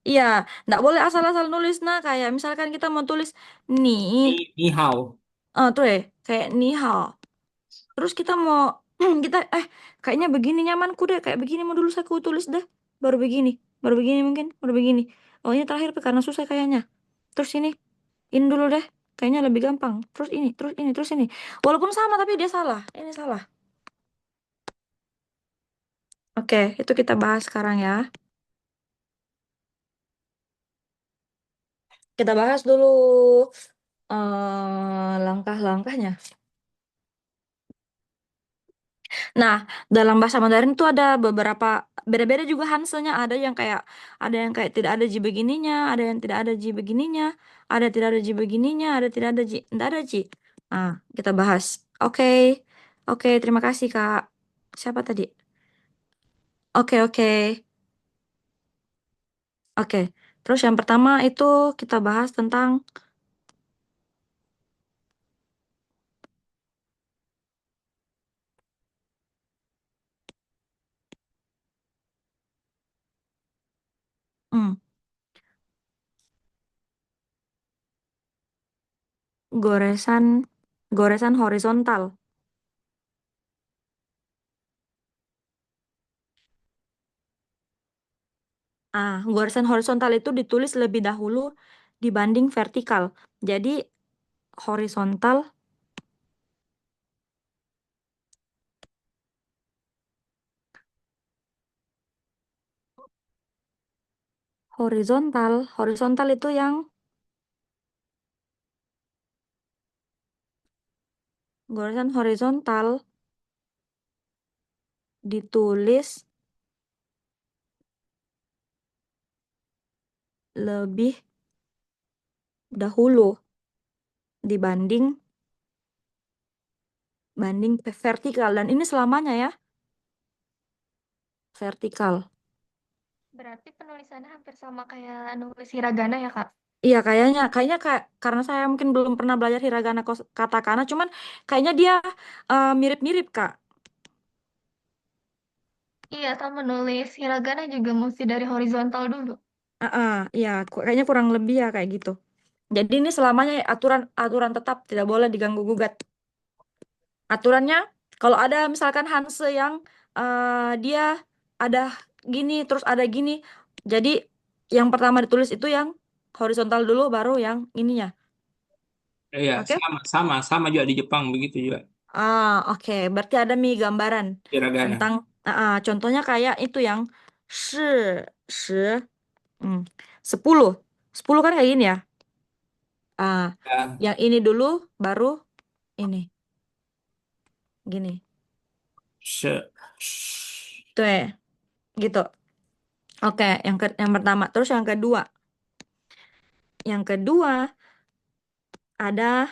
[SPEAKER 2] Iya, nggak boleh asal-asal nulis. Nah, kayak misalkan kita mau tulis nih,
[SPEAKER 7] Ni hao.
[SPEAKER 2] tuh kayak nih hao. Terus kita mau kita kayaknya begini nyamanku deh, kayak begini mau dulu aku tulis deh. Baru begini mungkin, baru begini. Oh, ini terakhir karena susah kayaknya. Terus ini dulu deh. Kayaknya lebih gampang. Terus ini, terus ini, terus ini. Walaupun sama tapi dia salah. Ini salah. Oke, itu kita bahas sekarang ya. Kita bahas dulu langkah-langkahnya. Nah, dalam bahasa Mandarin itu ada beberapa beda-beda juga Hansanya. Ada yang kayak tidak ada ji begininya, ada yang tidak ada ji begininya, ada tidak ada ji begininya, ada tidak ada ji, tidak ada ji. Ah, kita bahas. Oke, oke, terima kasih Kak. Siapa tadi? Oke, oke, oke. Terus yang pertama itu kita bahas tentang hmm, goresan, goresan horizontal. Goresan horizontal itu ditulis lebih dahulu dibanding vertikal. Jadi horizontal, horizontal itu yang goresan horizontal ditulis lebih dahulu dibanding vertikal, dan ini selamanya ya, vertikal.
[SPEAKER 1] Berarti penulisannya hampir sama kayak nulis hiragana ya, Kak?
[SPEAKER 2] Iya, kayaknya kayak karena saya mungkin belum pernah belajar hiragana katakana, cuman kayaknya dia mirip-mirip Kak.
[SPEAKER 1] Iya, sama nulis hiragana juga mesti dari horizontal dulu.
[SPEAKER 2] Iya, kayaknya kurang lebih ya kayak gitu. Jadi ini selamanya aturan tetap, tidak boleh diganggu gugat. Aturannya kalau ada misalkan Hanse yang dia ada gini terus ada gini, jadi yang pertama ditulis itu yang horizontal dulu baru yang ininya.
[SPEAKER 7] Iya,
[SPEAKER 2] Oke?
[SPEAKER 7] sama juga di Jepang begitu juga.
[SPEAKER 2] Oke. Berarti ada gambaran
[SPEAKER 7] Hiragana.
[SPEAKER 2] tentang contohnya kayak itu yang shi, shi, hmm, 10. 10 kan kayak gini ya. Ah,
[SPEAKER 7] Ya,
[SPEAKER 2] yang ini dulu baru ini. Gini.
[SPEAKER 7] se-
[SPEAKER 2] Tuh ya, gitu. Oke, yang pertama. Terus yang kedua. Yang kedua ada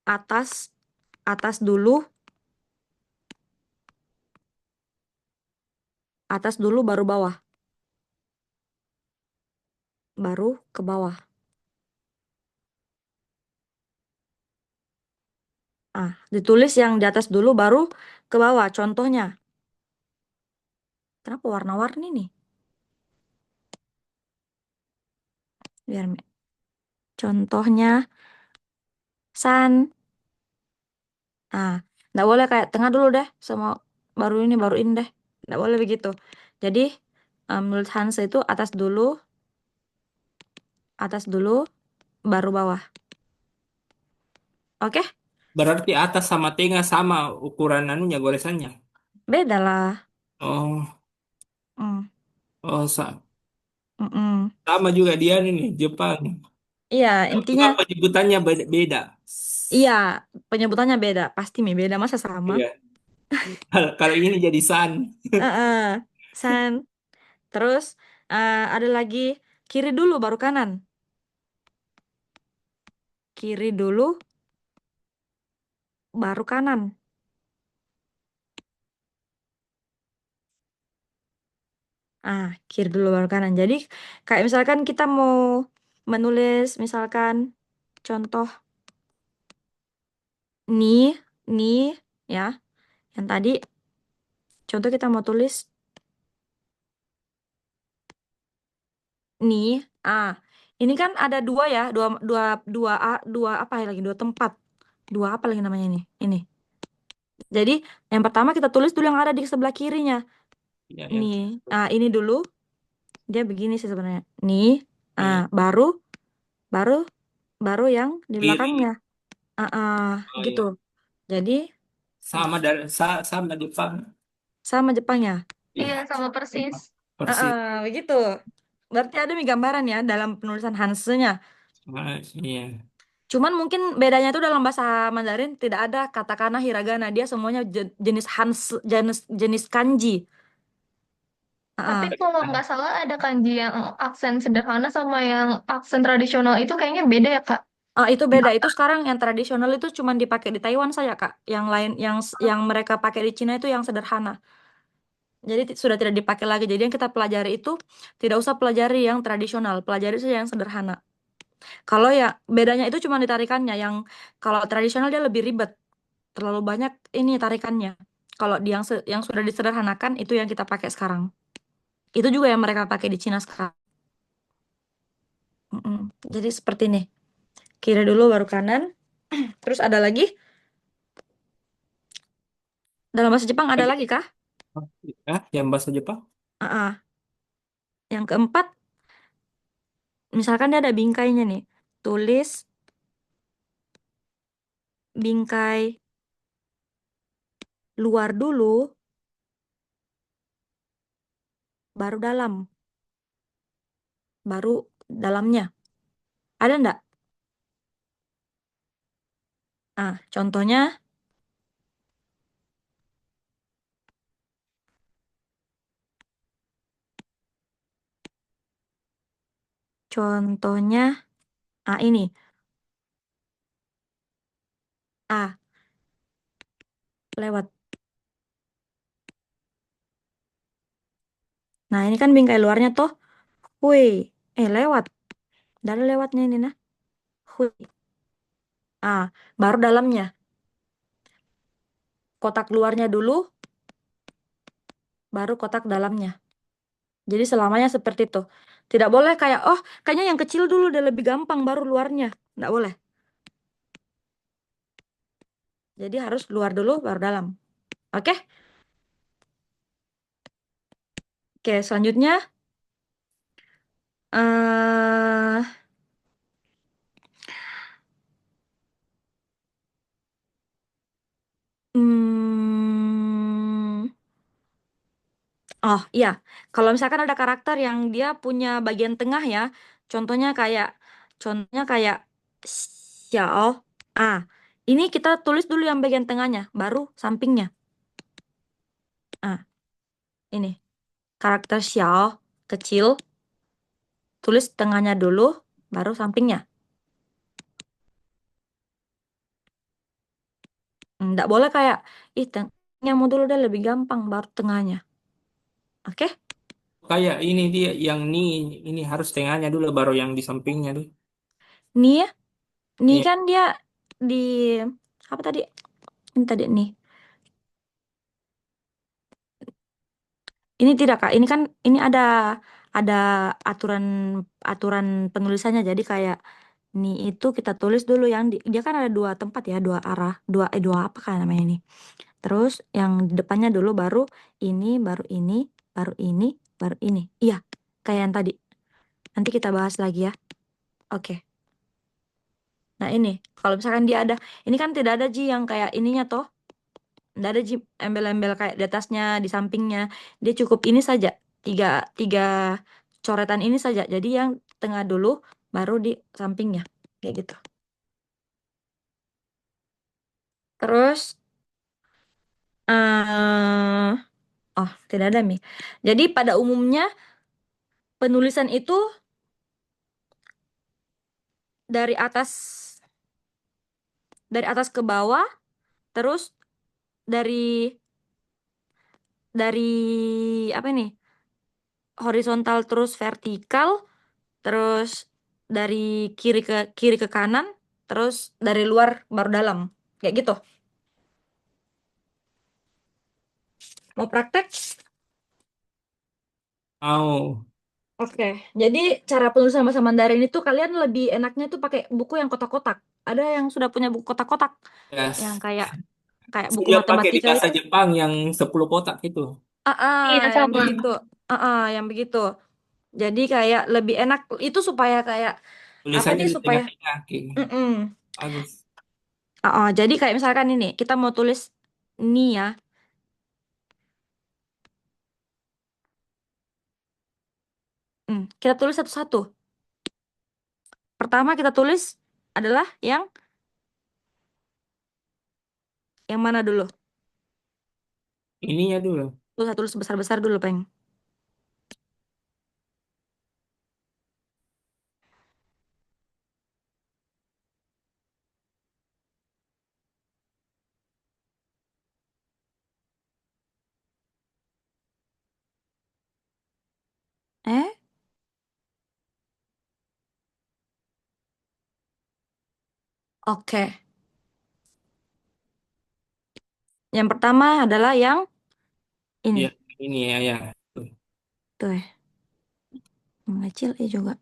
[SPEAKER 2] atas atas dulu, baru bawah. Baru ke bawah. Ditulis yang di atas dulu baru ke bawah. Contohnya. Kenapa warna-warni nih? Biar contohnya san. Nggak boleh kayak tengah dulu deh, sama baru ini deh. Nggak boleh begitu. Jadi menurut Hansa itu atas dulu, baru bawah. Oke?
[SPEAKER 7] berarti atas sama tengah sama ukuran anunya goresannya.
[SPEAKER 2] Beda lah.
[SPEAKER 7] Oh,
[SPEAKER 2] Mm,
[SPEAKER 7] oh
[SPEAKER 2] mm-mm.
[SPEAKER 7] sama juga dia ini Jepang.
[SPEAKER 2] Iya,
[SPEAKER 7] Cuma
[SPEAKER 2] intinya
[SPEAKER 7] penyebutannya beda.
[SPEAKER 2] iya, penyebutannya beda. Pasti beda, masa sama?
[SPEAKER 7] Iya. Kalau ini jadi san.
[SPEAKER 2] Heeh. San. Terus ada lagi kiri dulu baru kanan. Kiri dulu baru kanan. Kiri dulu baru kanan. Jadi kayak misalkan kita mau menulis misalkan contoh nih, nih ya. Yang tadi contoh kita mau tulis nih. Ini kan ada dua ya, dua dua dua dua apa ya lagi? Dua tempat. Dua apa lagi namanya ini? Ini. Jadi yang pertama kita tulis dulu yang ada di sebelah kirinya.
[SPEAKER 7] Ya,
[SPEAKER 2] Nih.
[SPEAKER 7] yang
[SPEAKER 2] Ini dulu dia begini sih sebenarnya. Nih.
[SPEAKER 7] ini.
[SPEAKER 2] Baru baru baru yang di
[SPEAKER 7] Kiri.
[SPEAKER 2] belakangnya.
[SPEAKER 7] Oh
[SPEAKER 2] Gitu.
[SPEAKER 7] iya.
[SPEAKER 2] Jadi
[SPEAKER 7] Sama Jepang.
[SPEAKER 2] sama Jepangnya.
[SPEAKER 1] Iya,
[SPEAKER 7] Iya.
[SPEAKER 1] sama persis.
[SPEAKER 7] Persis.
[SPEAKER 2] Begitu. Berarti ada nih gambaran ya dalam penulisan Hanse-nya.
[SPEAKER 7] Iya.
[SPEAKER 2] Cuman mungkin bedanya itu dalam bahasa Mandarin tidak ada katakana hiragana. Dia semuanya jenis Hanse, jenis kanji.
[SPEAKER 1] Tapi
[SPEAKER 2] Heeh.
[SPEAKER 1] kalau nggak salah ada kanji yang aksen sederhana sama yang aksen tradisional itu kayaknya beda ya, Kak?
[SPEAKER 2] Itu beda. Itu sekarang yang tradisional itu cuma dipakai di Taiwan saja, Kak. Yang lain yang mereka pakai di Cina itu yang sederhana. Jadi sudah tidak dipakai lagi. Jadi yang kita pelajari itu tidak usah pelajari yang tradisional, pelajari saja yang sederhana. Kalau ya bedanya itu cuma ditarikannya. Yang kalau tradisional dia lebih ribet, terlalu banyak ini tarikannya. Kalau yang sudah disederhanakan itu yang kita pakai sekarang. Itu juga yang mereka pakai di Cina sekarang. Jadi seperti ini. Kiri dulu baru kanan. Terus ada lagi? Dalam bahasa Jepang ada lagi kah?
[SPEAKER 7] Yang bahasa Jepang?
[SPEAKER 2] Yang keempat, misalkan dia ada bingkainya nih. Tulis bingkai luar dulu, baru dalam. Baru dalamnya. Ada enggak? Contohnya, contohnya, ini. Lewat. Nah, ini kan bingkai luarnya tuh. Hui. Lewat. Dari lewatnya ini nah. Hui. Baru dalamnya. Kotak luarnya dulu, baru kotak dalamnya. Jadi selamanya seperti itu. Tidak boleh kayak, kayaknya yang kecil dulu dia lebih gampang, baru luarnya. Tidak boleh. Jadi harus luar dulu, baru dalam. Oke? Oke, selanjutnya. eh hmm, Oh iya, kalau misalkan ada karakter yang dia punya bagian tengah ya, contohnya kayak Xiao. Ini kita tulis dulu yang bagian tengahnya, baru sampingnya. Ini karakter Xiao kecil, tulis tengahnya dulu, baru sampingnya. Nggak boleh kayak, tengahnya mau dulu deh lebih gampang, baru tengahnya. Oke?
[SPEAKER 7] Kayak ini dia yang ini harus tengahnya dulu baru yang di sampingnya tuh.
[SPEAKER 2] Nih ya, nih
[SPEAKER 7] Iya.
[SPEAKER 2] kan dia di apa tadi? Ini tadi nih. Ini tidak Kak, ini kan ada aturan aturan penulisannya. Jadi kayak nih itu kita tulis dulu yang dia kan ada dua tempat ya, dua arah, dua apa kan namanya ini. Terus yang di depannya dulu baru ini, baru ini, baru ini, baru ini. Iya, kayak yang tadi. Nanti kita bahas lagi ya. Oke. Nah, ini kalau misalkan dia ada, ini kan tidak ada Ji yang kayak ininya toh. Nggak ada embel-embel kayak di atasnya, di sampingnya. Dia cukup ini saja. Tiga, tiga coretan ini saja. Jadi yang tengah dulu, baru di sampingnya. Kayak gitu. Terus, tidak ada Mi. Jadi pada umumnya, penulisan itu dari atas ke bawah, terus dari apa ini? Horizontal terus vertikal, terus dari kiri ke kanan, terus dari luar baru dalam. Kayak gitu. Mau praktek?
[SPEAKER 7] Mau.
[SPEAKER 2] Oke. Jadi cara penulisan bahasa Mandarin itu kalian lebih enaknya tuh pakai buku yang kotak-kotak. Ada yang sudah punya buku kotak-kotak yang
[SPEAKER 7] Yes.
[SPEAKER 2] kayak buku
[SPEAKER 7] Saya pakai di
[SPEAKER 2] matematika
[SPEAKER 7] bahasa
[SPEAKER 2] itu.
[SPEAKER 7] Jepang yang 10 kotak itu.
[SPEAKER 1] Iya,
[SPEAKER 2] Yang
[SPEAKER 1] sama.
[SPEAKER 2] begitu. Yang begitu. Jadi kayak lebih enak itu supaya kayak Apa
[SPEAKER 7] Tulisannya
[SPEAKER 2] nih
[SPEAKER 7] di
[SPEAKER 2] supaya
[SPEAKER 7] tengah-tengah. Oke.
[SPEAKER 2] Mm-mm.
[SPEAKER 7] Bagus.
[SPEAKER 2] Jadi kayak misalkan ini kita mau tulis ni ya. Kita tulis satu-satu. Pertama kita tulis adalah yang mana dulu?
[SPEAKER 7] Ininya dulu.
[SPEAKER 2] Tulis besar-besar dulu, Peng. Eh? Oke. Yang pertama adalah yang ini.
[SPEAKER 7] Ya, ini ya, ya. Tuh.
[SPEAKER 2] Tuh ya. Mengecil juga.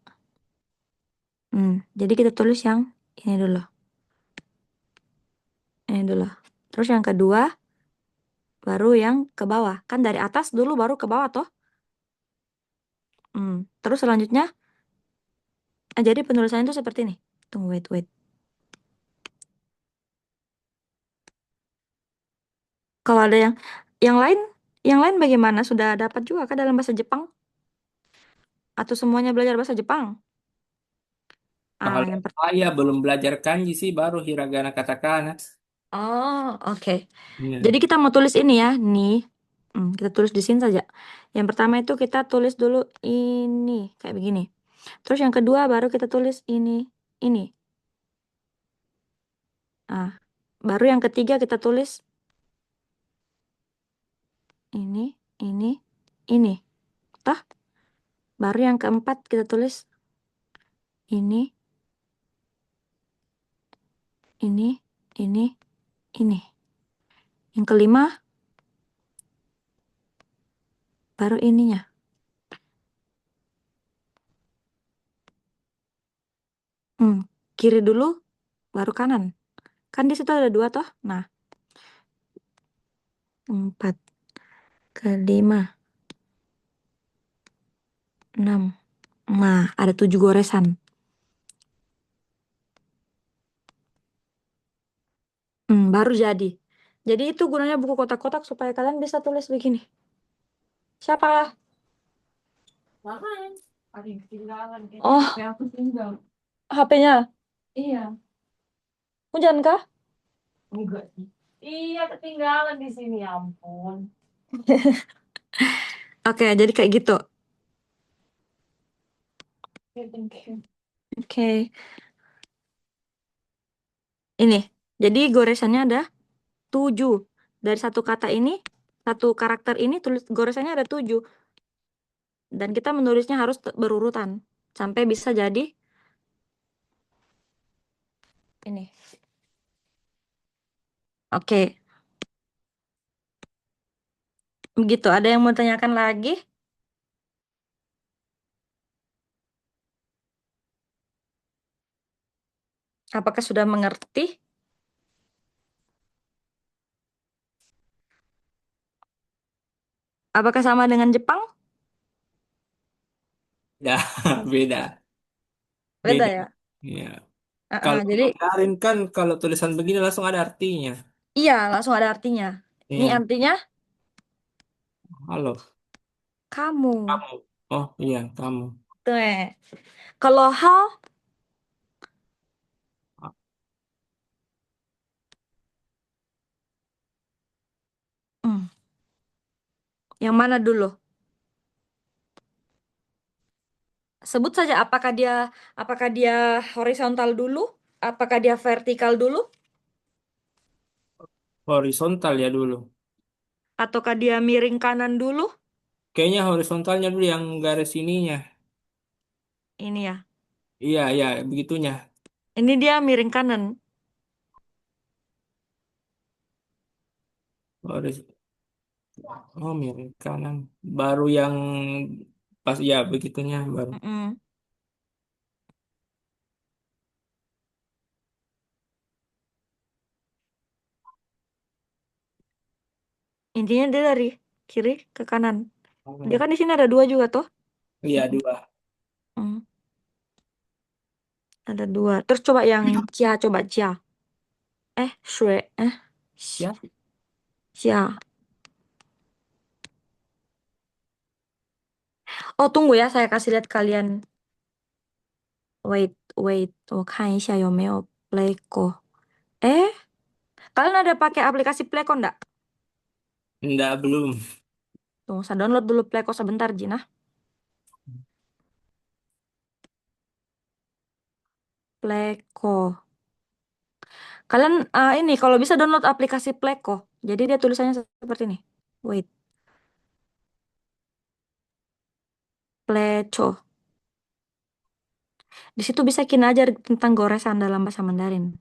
[SPEAKER 2] Jadi kita tulis yang ini dulu. Ini dulu. Terus yang kedua, baru yang ke bawah. Kan dari atas dulu baru ke bawah toh. Terus selanjutnya, jadi penulisannya itu seperti ini. Tunggu, wait. Kalau ada yang lain bagaimana? Sudah dapat juga kah dalam bahasa Jepang? Atau semuanya belajar bahasa Jepang?
[SPEAKER 7] Kalau
[SPEAKER 2] Yang
[SPEAKER 7] saya belum belajar kanji sih, baru hiragana katakana.
[SPEAKER 2] Oh, oke.
[SPEAKER 7] Iya.
[SPEAKER 2] Jadi kita mau tulis ini ya, nih. Kita tulis di sini saja. Yang pertama itu kita tulis dulu ini, kayak begini. Terus yang kedua baru kita tulis ini. Baru yang ketiga kita tulis ini. Toh? Baru yang keempat kita tulis ini, ini. Yang kelima baru ininya. Kiri dulu, baru kanan. Kan di situ ada dua toh. Nah, 4, kelima, 6. Nah, ada 7 goresan. Baru jadi. Jadi itu gunanya buku kotak-kotak supaya kalian bisa tulis begini. Siapa?
[SPEAKER 5] Ada yang ketinggalan.
[SPEAKER 2] Oh,
[SPEAKER 5] Aku tinggal.
[SPEAKER 2] HP-nya.
[SPEAKER 5] Iya.
[SPEAKER 2] Hujan kah?
[SPEAKER 5] Enggak sih. Iya, ketinggalan di sini, ya ampun.
[SPEAKER 2] Oke, jadi kayak gitu.
[SPEAKER 5] Thank you.
[SPEAKER 2] Oke. Ini. Jadi goresannya ada 7. Dari satu kata ini, satu karakter ini tulis goresannya ada 7. Dan kita menulisnya harus berurutan. Sampai bisa jadi ini. Oke. Begitu. Ada yang mau tanyakan lagi? Apakah sudah mengerti? Apakah sama dengan Jepang?
[SPEAKER 7] Beda, beda,
[SPEAKER 2] Beda
[SPEAKER 7] beda.
[SPEAKER 2] ya?
[SPEAKER 7] Iya. Kalau
[SPEAKER 2] Jadi
[SPEAKER 7] Mandarin kan kalau tulisan begini langsung ada artinya.
[SPEAKER 2] iya, langsung ada artinya. Ini
[SPEAKER 7] Iya.
[SPEAKER 2] artinya
[SPEAKER 7] Halo,
[SPEAKER 2] kamu.
[SPEAKER 7] kamu. Oh iya, kamu.
[SPEAKER 2] Tuh. Kalau hal, hmm, yang mana dulu? Sebut saja apakah dia horizontal dulu? Apakah dia vertikal dulu?
[SPEAKER 7] Horizontal ya dulu.
[SPEAKER 2] Ataukah dia miring kanan dulu?
[SPEAKER 7] Kayaknya horizontalnya dulu yang garis ininya.
[SPEAKER 2] Ini ya.
[SPEAKER 7] Iya, iya, begitunya.
[SPEAKER 2] Ini dia miring kanan.
[SPEAKER 7] Horis Oh, miring kanan. Baru yang pas ya begitunya baru.
[SPEAKER 2] Mm-mm. Intinya dia dari kiri ke kanan. Dia kan di sini ada 2 juga tuh.
[SPEAKER 7] Iya, dua.
[SPEAKER 2] Hmm. Ada dua. Terus coba yang Cia, coba Cia. Shui,
[SPEAKER 7] Ya,
[SPEAKER 2] Cia. Oh, tunggu ya, saya kasih lihat kalian. Wait, wait. 我看一下有没有 Playko. Kalian ada pakai aplikasi Playko enggak?
[SPEAKER 7] enggak, belum.
[SPEAKER 2] Tunggu, saya download dulu Playko sebentar, Jina. Playko. Kalian ini kalau bisa download aplikasi Playko. Jadi dia tulisannya seperti ini. Wait, Playco. Di situ bisa kita ajar tentang goresan dalam bahasa Mandarin.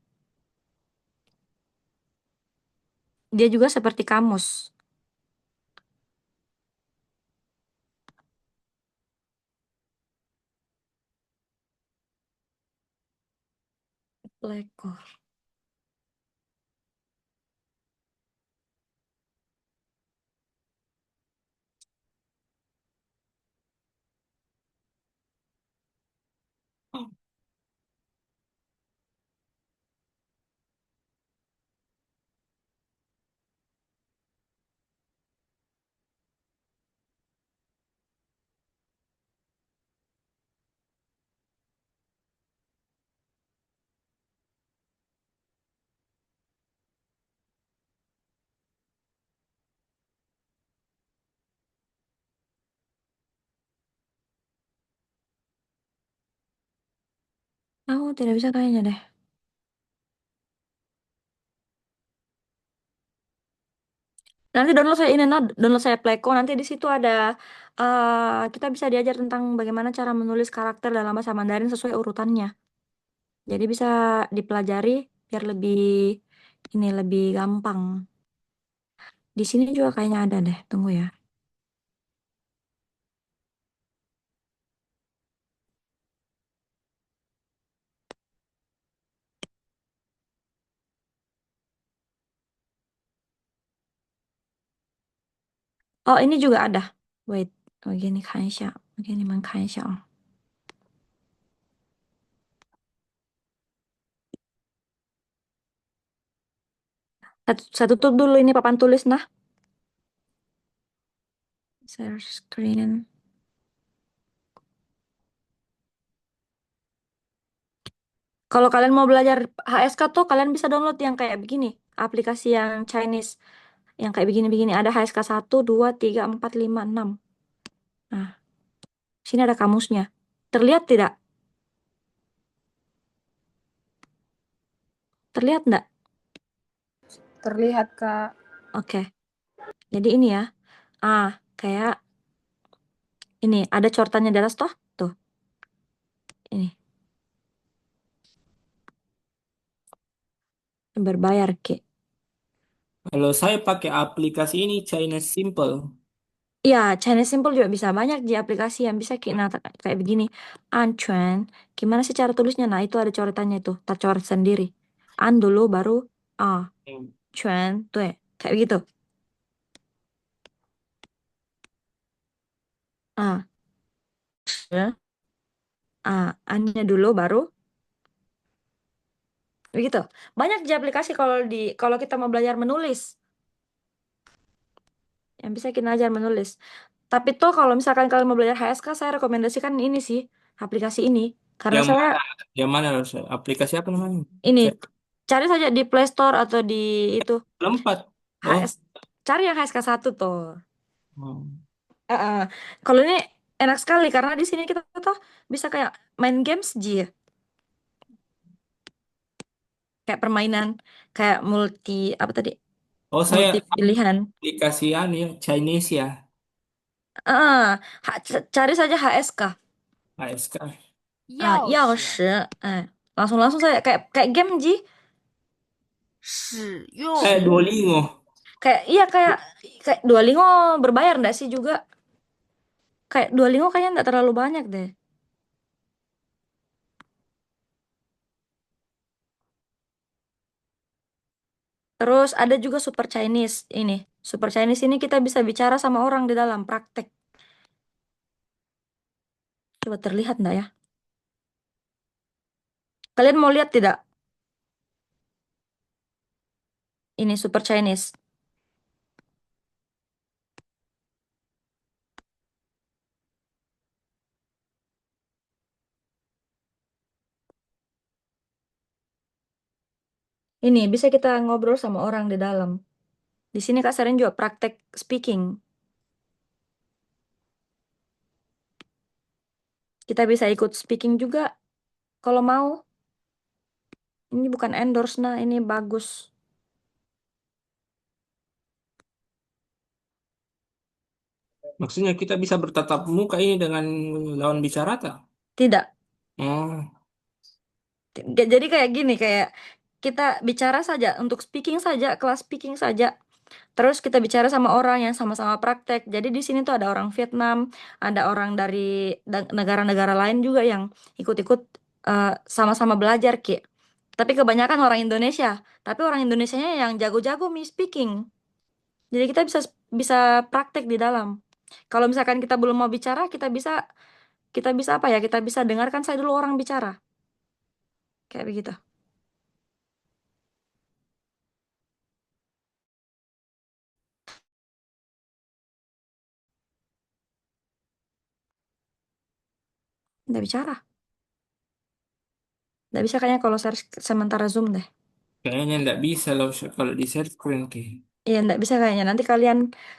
[SPEAKER 2] Dia juga seperti kamus. Playko. Aku tidak bisa kayaknya deh. Nanti download saya ini, download saya Playko. Nanti di situ ada kita bisa diajar tentang bagaimana cara menulis karakter dalam bahasa Mandarin sesuai urutannya. Jadi bisa dipelajari biar lebih gampang. Di sini juga kayaknya ada deh. Tunggu ya. Oh, ini juga ada. Wait, 我给你看一下，我给你们看一下啊。Saya tutup dulu ini papan tulis nah. Share screen. Kalau kalian mau belajar HSK tuh kalian bisa download yang kayak begini, aplikasi yang Chinese, yang kayak begini-begini. Ada HSK 1, 2, 3, 4, 5, 6. Nah, sini ada kamusnya. Terlihat tidak? Terlihat enggak?
[SPEAKER 1] Terlihat, Kak.
[SPEAKER 2] Oke. Jadi ini ya. Kayak ini ada coretannya di atas toh? Tuh. Ini. Berbayar, Ki.
[SPEAKER 7] Kalau saya pakai aplikasi ini Chinese Simple.
[SPEAKER 2] Iya, Chinese Simple juga bisa banyak di aplikasi yang bisa kita kayak begini. Anchuan, gimana sih cara tulisnya? Nah, itu ada coretannya itu. Tak coret sendiri. An dulu baru A. Chuan, tuh ya. Kayak begitu. A. Ya. An-nya dulu baru begitu. Banyak di aplikasi kalau kita mau belajar menulis. Yang bisa kita ajar menulis. Tapi tuh kalau misalkan kalian mau belajar HSK, saya rekomendasikan ini sih, aplikasi ini. Karena
[SPEAKER 7] Yang
[SPEAKER 2] saya
[SPEAKER 7] mana? Yang mana harus aplikasi apa namanya?
[SPEAKER 2] ini
[SPEAKER 7] Saya
[SPEAKER 2] cari saja di Play Store atau di itu
[SPEAKER 7] Lempat. Oh.
[SPEAKER 2] HS, cari yang HSK 1 tuh.
[SPEAKER 7] Hmm.
[SPEAKER 2] Eh, Kalau ini enak sekali karena di sini kita tuh bisa kayak main games ya. Kayak permainan, kayak apa tadi?
[SPEAKER 7] Oh, saya
[SPEAKER 2] Multi pilihan.
[SPEAKER 7] aplikasi anu ya Chinese ya,
[SPEAKER 2] Cari saja HSK.
[SPEAKER 7] ASK.
[SPEAKER 2] Yaoshi. Langsung saya kayak game Ji.
[SPEAKER 7] Duolingo.
[SPEAKER 2] Kayak Duolingo berbayar enggak sih juga? Kayak Duolingo kayaknya enggak terlalu banyak deh. Terus ada juga Super Chinese ini. Super Chinese ini kita bisa bicara sama orang di dalam praktek. Coba terlihat enggak ya? Kalian mau lihat tidak? Ini Super Chinese. Ini bisa kita ngobrol sama orang di dalam. Di sini Kak Seren juga praktek speaking. Kita bisa ikut speaking juga kalau mau. Ini bukan endorse, nah ini bagus.
[SPEAKER 7] Maksudnya kita bisa bertatap muka ini dengan lawan bicara tak?
[SPEAKER 2] Tidak.
[SPEAKER 7] Oh,
[SPEAKER 2] Jadi kayak gini, kayak kita bicara saja untuk speaking saja, kelas speaking saja. Terus kita bicara sama orang yang sama-sama praktek. Jadi di sini tuh ada orang Vietnam, ada orang dari negara-negara lain juga yang ikut-ikut sama-sama belajar, Ki. Tapi kebanyakan orang Indonesia. Tapi orang Indonesianya yang jago-jago speaking. Jadi kita bisa bisa praktek di dalam. Kalau misalkan kita belum mau bicara, kita bisa apa ya? Kita bisa dengarkan saya dulu orang bicara. Kayak begitu. Nggak bicara. Nggak bisa kayaknya kalau share sementara Zoom deh.
[SPEAKER 7] kayaknya nggak bisa loh kalau di share screen kayak.
[SPEAKER 2] Iya, nggak bisa kayaknya. Nanti kalian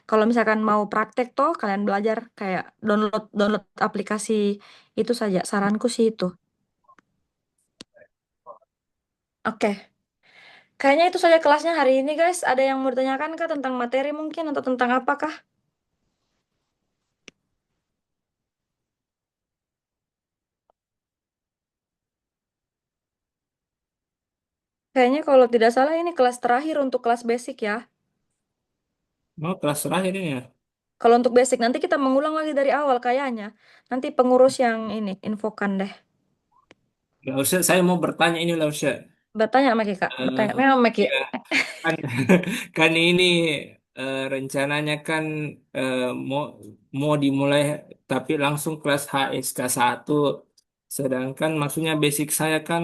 [SPEAKER 2] kalau misalkan mau praktek toh, kalian belajar kayak download download aplikasi itu saja. Saranku sih itu. Oke. Kayaknya itu saja kelasnya hari ini, guys. Ada yang mau ditanyakan kah tentang materi mungkin atau tentang apakah? Kayaknya kalau tidak salah ini kelas terakhir untuk kelas basic ya.
[SPEAKER 7] Oh, kelas terakhir ini ya.
[SPEAKER 2] Kalau untuk basic nanti kita mengulang lagi dari awal kayaknya. Nanti pengurus yang ini infokan deh.
[SPEAKER 7] Nggak usah, saya mau bertanya ini lah Ustaz.
[SPEAKER 2] Bertanya sama Kak.
[SPEAKER 7] Eh,
[SPEAKER 2] Bertanya memang sama Ki.
[SPEAKER 7] ya, kan, kan ini rencananya kan eh, mau mau dimulai tapi langsung kelas HSK 1. Sedangkan maksudnya basic saya kan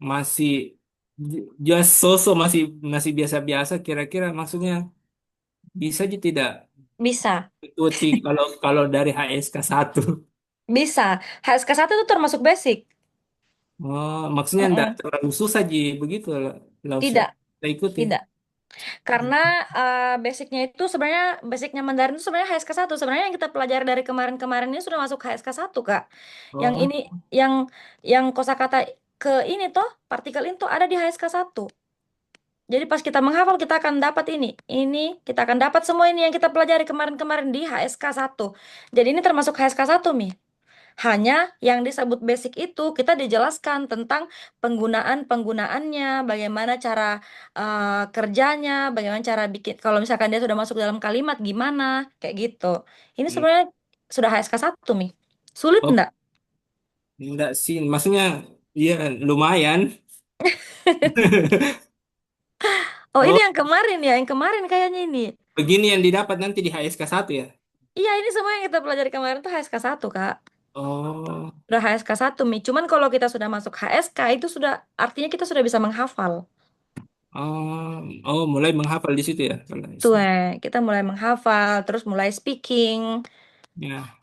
[SPEAKER 7] masih just so-so masih masih biasa-biasa kira-kira maksudnya bisa aja tidak
[SPEAKER 2] Bisa.
[SPEAKER 7] ikuti kalau kalau dari HSK 1.
[SPEAKER 2] Bisa. HSK 1 itu termasuk basic.
[SPEAKER 7] Oh, maksudnya enggak
[SPEAKER 2] Mm-mm.
[SPEAKER 7] terlalu susah ji begitu lah lah Ustaz.
[SPEAKER 2] Tidak.
[SPEAKER 7] Kita ikuti.
[SPEAKER 2] Tidak. Karena basicnya itu sebenarnya basicnya Mandarin itu sebenarnya HSK 1. Sebenarnya yang kita pelajari dari kemarin-kemarin ini sudah masuk HSK 1, Kak. Yang
[SPEAKER 7] Oh,
[SPEAKER 2] ini yang yang kosakata ke ini toh, partikel itu ada di HSK 1. Jadi pas kita menghafal kita akan dapat ini kita akan dapat semua ini yang kita pelajari kemarin-kemarin di HSK 1. Jadi ini termasuk HSK 1, Mi. Hanya yang disebut basic itu kita dijelaskan tentang penggunaannya, bagaimana cara kerjanya, bagaimana cara bikin kalau misalkan dia sudah masuk dalam kalimat gimana, kayak gitu. Ini sebenarnya sudah HSK 1, Mi. Sulit
[SPEAKER 7] oh,
[SPEAKER 2] enggak?
[SPEAKER 7] enggak sih, maksudnya iya lumayan.
[SPEAKER 2] Oh, ini
[SPEAKER 7] Oh,
[SPEAKER 2] yang kemarin kayaknya ini.
[SPEAKER 7] begini yang didapat nanti di HSK 1 ya.
[SPEAKER 2] Iya, ini semua yang kita pelajari kemarin tuh HSK 1, Kak.
[SPEAKER 7] Oh,
[SPEAKER 2] Udah HSK 1, Mi. Cuman kalau kita sudah masuk HSK itu sudah artinya kita sudah bisa menghafal.
[SPEAKER 7] oh, oh, mulai menghafal di situ ya kalau
[SPEAKER 2] Tuh,
[SPEAKER 7] HSK.
[SPEAKER 2] kita mulai menghafal, terus mulai speaking.
[SPEAKER 7] Ya,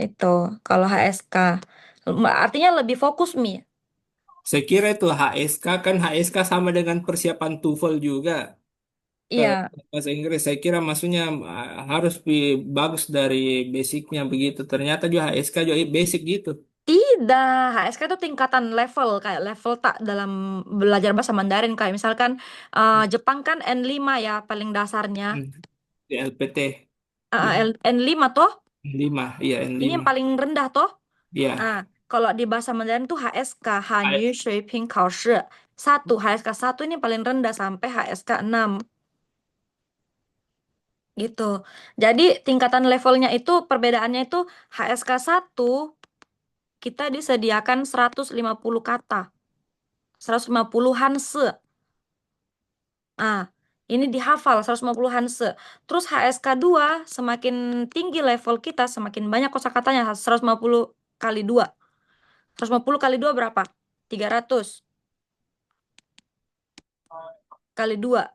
[SPEAKER 2] Itu kalau HSK. Artinya lebih fokus, Mi.
[SPEAKER 7] saya kira itu HSK kan HSK sama dengan persiapan TOEFL juga ke
[SPEAKER 2] Iya,
[SPEAKER 7] bahasa Inggris. Saya kira maksudnya harus lebih bagus dari basicnya begitu. Ternyata juga HSK juga basic gitu.
[SPEAKER 2] tidak. HSK itu tingkatan level, kayak level tak dalam belajar bahasa Mandarin. Kayak misalkan Jepang kan N5 ya, paling dasarnya.
[SPEAKER 7] Hmm, di LPT di
[SPEAKER 2] N5 toh,
[SPEAKER 7] N5, iya
[SPEAKER 2] ini yang
[SPEAKER 7] N5.
[SPEAKER 2] paling rendah toh.
[SPEAKER 7] Iya.
[SPEAKER 2] Ah, kalau di bahasa Mandarin tuh HSK, Hanyu Shui Ping Kao Shi. 1, HSK 1 ini paling rendah sampai HSK 6 gitu. Jadi tingkatan levelnya itu perbedaannya itu HSK 1 kita disediakan 150 kata, 150 Hanse. Ah, ini dihafal 150 Hanse. Terus HSK 2 semakin tinggi level kita, semakin banyak kosakatanya 150 kali 2. 150 kali 2 berapa? 300 kali 2.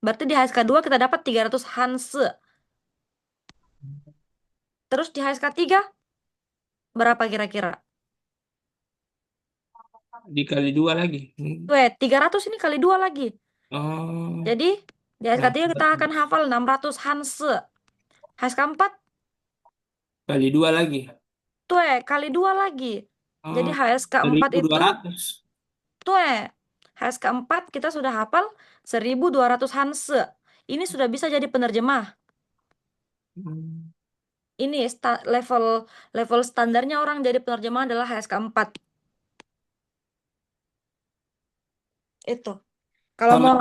[SPEAKER 2] Berarti di HSK 2 kita dapat 300 Hanse. Terus di HSK 3 berapa kira-kira?
[SPEAKER 7] Dikali 2 lagi.
[SPEAKER 2] Tuh, 300 ini kali 2 lagi.
[SPEAKER 7] Oh,
[SPEAKER 2] Jadi di HSK 3 kita akan hafal 600 Hanse. HSK 4
[SPEAKER 7] kali 2 lagi.
[SPEAKER 2] tuh kali 2 lagi. Jadi
[SPEAKER 7] Oh,
[SPEAKER 2] HSK 4 itu
[SPEAKER 7] 1.200.
[SPEAKER 2] tuh HSK 4 kita sudah hafal 1.200 Hanse. Ini sudah bisa jadi penerjemah.
[SPEAKER 7] Hmm.
[SPEAKER 2] Ini level standarnya orang jadi penerjemah adalah HSK 4. Itu. Kalau
[SPEAKER 7] Sama
[SPEAKER 2] mau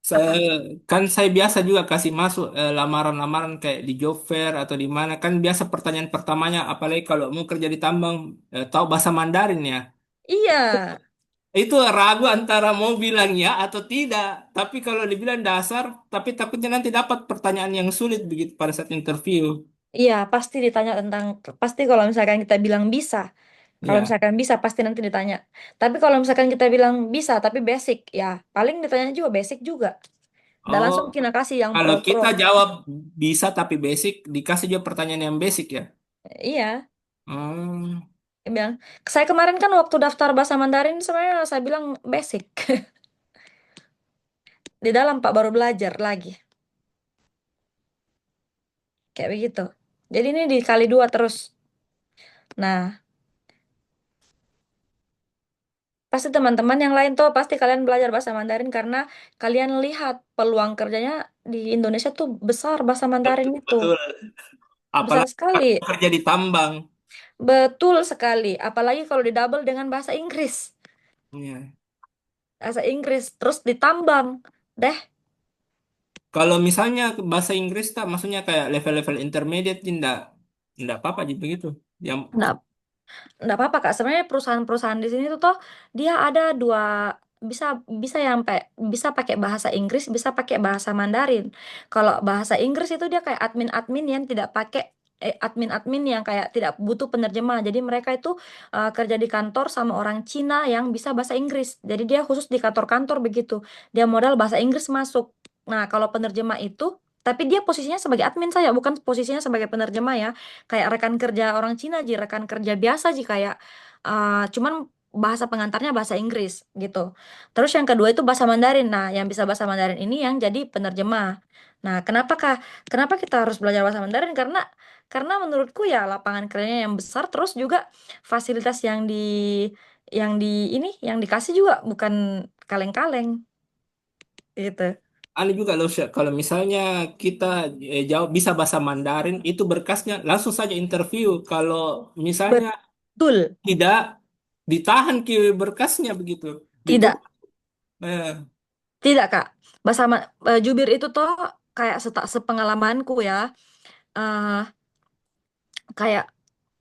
[SPEAKER 7] saya, kan saya biasa juga kasih masuk lamaran-lamaran kayak di job fair atau di mana, kan biasa pertanyaan pertamanya, apalagi kalau mau kerja di tambang, tahu bahasa Mandarin ya.
[SPEAKER 2] iya,
[SPEAKER 7] Itu ragu antara mau bilang ya atau tidak. Tapi kalau dibilang dasar, tapi takutnya nanti dapat pertanyaan yang sulit begitu pada saat interview.
[SPEAKER 2] iya pasti ditanya tentang pasti kalau misalkan kita bilang bisa. Kalau
[SPEAKER 7] Ya.
[SPEAKER 2] misalkan bisa pasti nanti ditanya. Tapi kalau misalkan kita bilang bisa tapi basic, ya paling ditanya juga basic juga. Dan
[SPEAKER 7] Oh,
[SPEAKER 2] langsung kita kasih yang
[SPEAKER 7] kalau
[SPEAKER 2] pro-pro.
[SPEAKER 7] kita jawab bisa tapi basic, dikasih juga pertanyaan yang basic ya.
[SPEAKER 2] Iya,
[SPEAKER 7] Hmm.
[SPEAKER 2] dia bilang. Saya kemarin kan waktu daftar bahasa Mandarin sebenarnya saya bilang basic. Di dalam Pak baru belajar lagi. Kayak begitu. Jadi ini dikali 2 terus. Nah, pasti teman-teman yang lain tuh pasti kalian belajar bahasa Mandarin karena kalian lihat peluang kerjanya di Indonesia tuh besar bahasa Mandarin itu.
[SPEAKER 7] Betul.
[SPEAKER 2] Besar
[SPEAKER 7] Apalagi
[SPEAKER 2] sekali.
[SPEAKER 7] kerja di tambang.
[SPEAKER 2] Betul sekali. Apalagi kalau didouble dengan bahasa Inggris.
[SPEAKER 7] Ya.
[SPEAKER 2] Bahasa Inggris terus ditambang. Deh,
[SPEAKER 7] Kalau misalnya bahasa Inggris tak, maksudnya kayak level-level intermediate, tidak apa-apa gitu begitu. Yang
[SPEAKER 2] enggak, enggak apa-apa Kak. Sebenarnya perusahaan-perusahaan di sini tuh toh dia ada dua bisa bisa yang bisa pakai bahasa Inggris, bisa pakai bahasa Mandarin. Kalau bahasa Inggris itu dia kayak admin-admin yang tidak pakai admin-admin yang kayak tidak butuh penerjemah. Jadi mereka itu kerja di kantor sama orang Cina yang bisa bahasa Inggris. Jadi dia khusus di kantor-kantor begitu. Dia modal bahasa Inggris masuk. Nah, kalau penerjemah itu tapi dia posisinya sebagai admin saya, bukan posisinya sebagai penerjemah ya. Kayak rekan kerja orang Cina aja, rekan kerja biasa aja kayak cuman bahasa pengantarnya bahasa Inggris gitu. Terus yang kedua itu bahasa Mandarin. Nah, yang bisa bahasa Mandarin ini yang jadi penerjemah. Nah, kenapa kita harus belajar bahasa Mandarin? Karena menurutku ya lapangan kerjanya yang besar, terus juga fasilitas yang di yang dikasih juga bukan kaleng-kaleng gitu.
[SPEAKER 7] aneh juga loh, Syah. Kalau misalnya kita jawab bisa bahasa Mandarin, itu berkasnya langsung saja interview. Kalau misalnya
[SPEAKER 2] Betul.
[SPEAKER 7] tidak, ditahan ke berkasnya begitu.
[SPEAKER 2] Tidak,
[SPEAKER 7] Ditunggu. Eh,
[SPEAKER 2] tidak Kak. Jubir itu tuh kayak sepengalamanku ya. eh Kayak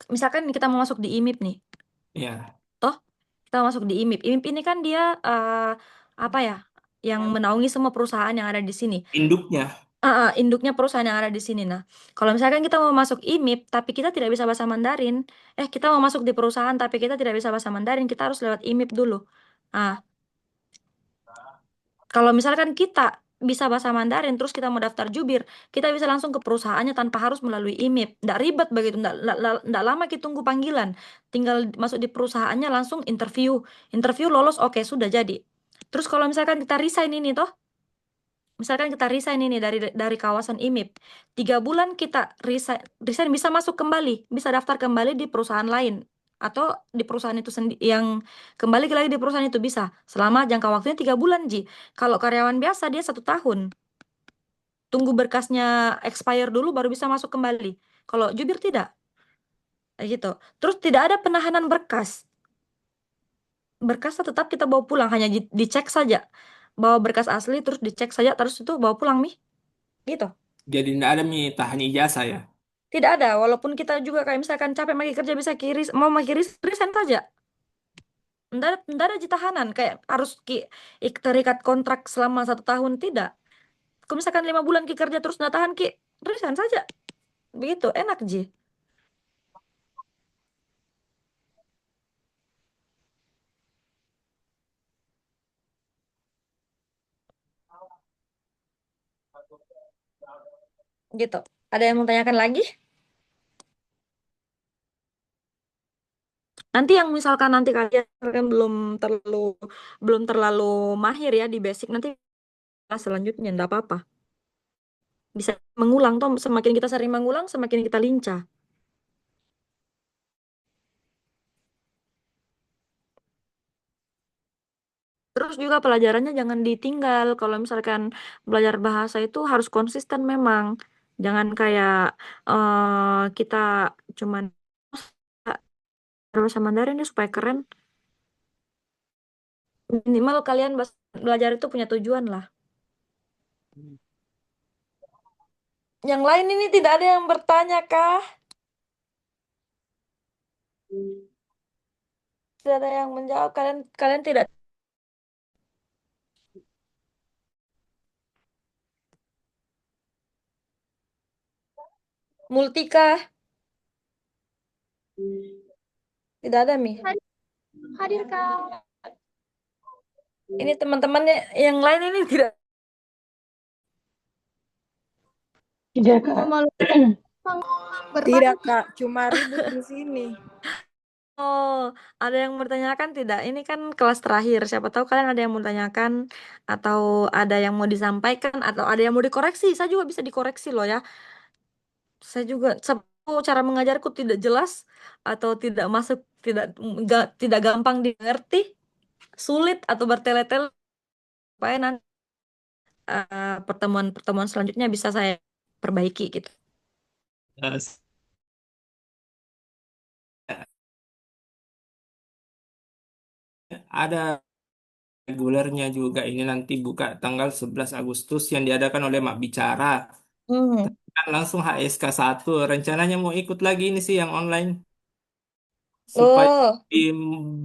[SPEAKER 2] misalkan kita mau masuk di IMIP nih.
[SPEAKER 7] ya,
[SPEAKER 2] Toh kita masuk di IMIP. IMIP ini kan dia apa ya? Yang menaungi semua perusahaan yang ada di sini.
[SPEAKER 7] induknya.
[SPEAKER 2] Induknya perusahaan yang ada di sini. Nah, kalau misalkan kita mau masuk IMIP tapi kita tidak bisa bahasa Mandarin, kita mau masuk di perusahaan tapi kita tidak bisa bahasa Mandarin, kita harus lewat IMIP dulu. Ah, Kalau misalkan kita bisa bahasa Mandarin, terus kita mau daftar jubir, kita bisa langsung ke perusahaannya tanpa harus melalui IMIP. Nggak ribet begitu, nggak lama kita tunggu panggilan. Tinggal masuk di perusahaannya langsung interview. Interview lolos, oke sudah jadi. Terus kalau misalkan kita resign ini toh, misalkan kita resign ini dari kawasan IMIP, 3 bulan kita resign, resign bisa masuk kembali, bisa daftar kembali di perusahaan lain atau di perusahaan itu sendiri yang kembali lagi di perusahaan itu bisa selama jangka waktunya 3 bulan Ji. Kalau karyawan biasa dia 1 tahun, tunggu berkasnya expire dulu baru bisa masuk kembali. Kalau jubir tidak, kayak gitu. Terus tidak ada penahanan berkas, berkas tetap kita bawa pulang, hanya dicek saja, bawa berkas asli terus dicek saja terus itu bawa pulang nih, gitu.
[SPEAKER 7] Jadi tidak ada nih tahan ijazah ya.
[SPEAKER 2] Tidak ada, walaupun kita juga kayak misalkan capek lagi kerja bisa kiris, mau kiris resign saja. Nggak ada tahanan, kayak harus terikat kontrak selama 1 tahun, tidak. Kalau misalkan 5 bulan ki kerja terus nggak tahan ki, resign saja. Begitu, enak Ji. Gitu. Ada yang mau tanyakan lagi? Nanti yang misalkan nanti kalian belum terlalu mahir ya di basic, nanti kelas selanjutnya enggak apa-apa. Bisa mengulang toh, semakin kita sering mengulang semakin kita lincah. Terus juga pelajarannya jangan ditinggal. Kalau misalkan belajar bahasa itu harus konsisten memang. Jangan kayak kita cuman bahasa Mandarin deh supaya keren. Minimal kalian belajar itu punya tujuan lah. Yang lain ini tidak ada yang bertanya kah? Tidak ada yang menjawab. Kalian tidak multi kah? Tidak ada, Mi.
[SPEAKER 1] Hadir Kak.
[SPEAKER 2] Ini teman-temannya yang lain ini tidak.
[SPEAKER 8] Tidak, Kak.
[SPEAKER 1] Malu
[SPEAKER 8] Tidak, Kak. Cuma ribut di sini.
[SPEAKER 2] Oh, ada yang bertanyakan tidak? Ini kan kelas terakhir. Siapa tahu kalian ada yang mau tanyakan atau ada yang mau disampaikan atau ada yang mau dikoreksi. Saya juga bisa dikoreksi loh ya. Saya juga cara mengajarku tidak jelas atau tidak masuk, tidak gampang dimengerti, sulit atau bertele-tele. Supaya nanti pertemuan-pertemuan selanjutnya bisa saya perbaiki gitu.
[SPEAKER 7] Eh, ada regulernya juga ini nanti buka tanggal 11 Agustus yang diadakan oleh Mak Bicara.
[SPEAKER 2] Hmm.
[SPEAKER 7] Kan langsung HSK 1. Rencananya mau ikut lagi ini sih yang online. Supaya
[SPEAKER 2] Oh,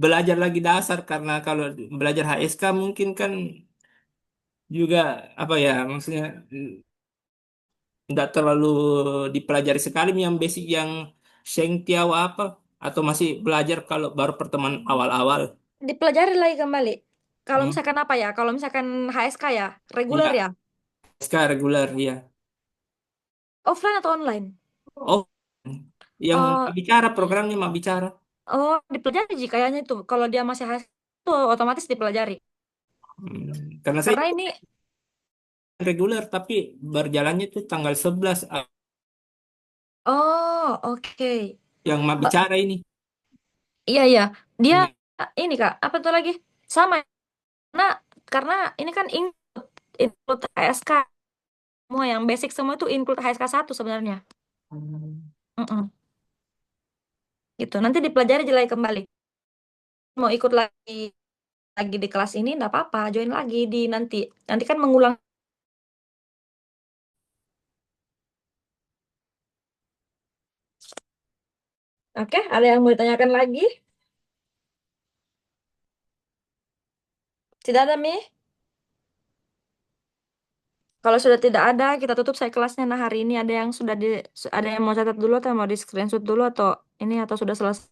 [SPEAKER 7] belajar lagi dasar karena kalau belajar HSK mungkin kan juga apa ya maksudnya nggak terlalu dipelajari sekali yang basic yang Sheng Tiao apa atau masih belajar kalau baru pertemuan awal-awal.
[SPEAKER 2] dipelajari lagi kembali. Kalau
[SPEAKER 7] Hmm.
[SPEAKER 2] misalkan apa ya? Kalau misalkan HSK ya, reguler
[SPEAKER 7] Ya,
[SPEAKER 2] ya,
[SPEAKER 7] HSK reguler ya.
[SPEAKER 2] offline atau online?
[SPEAKER 7] Oh, yang
[SPEAKER 2] Oh,
[SPEAKER 7] bicara programnya Mak Bicara.
[SPEAKER 2] oh, dipelajari Ji, kayaknya itu. Kalau dia masih HSK itu otomatis dipelajari.
[SPEAKER 7] Karena saya
[SPEAKER 2] Karena ini,
[SPEAKER 7] reguler tapi berjalannya itu tanggal 11
[SPEAKER 2] oh, oke.
[SPEAKER 7] yang Mak
[SPEAKER 2] Ba-
[SPEAKER 7] Bicara ini.
[SPEAKER 2] Iya, iya. Dia
[SPEAKER 7] Hmm.
[SPEAKER 2] ini Kak, apa tuh lagi? Sama. Karena karena ini kan include HSK semua yang basic semua itu include HSK 1 sebenarnya. Mm-mm. Gitu. Nanti dipelajari jelai kembali. Mau ikut lagi di kelas ini enggak apa-apa, join lagi di nanti. Nanti kan mengulang. Oke, ada yang mau ditanyakan lagi? Tidak ada, Mi? Kalau sudah tidak ada, kita tutup saya kelasnya. Nah, hari ini ada yang mau catat dulu atau mau di screenshot dulu atau ini atau sudah selesai?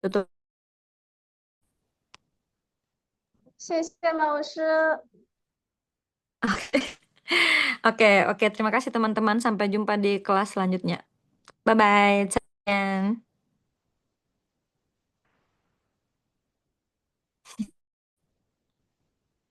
[SPEAKER 2] Tutup.
[SPEAKER 1] 谢谢老师。
[SPEAKER 2] Oke, oke. Terima kasih teman-teman. Sampai jumpa di kelas selanjutnya. Bye-bye.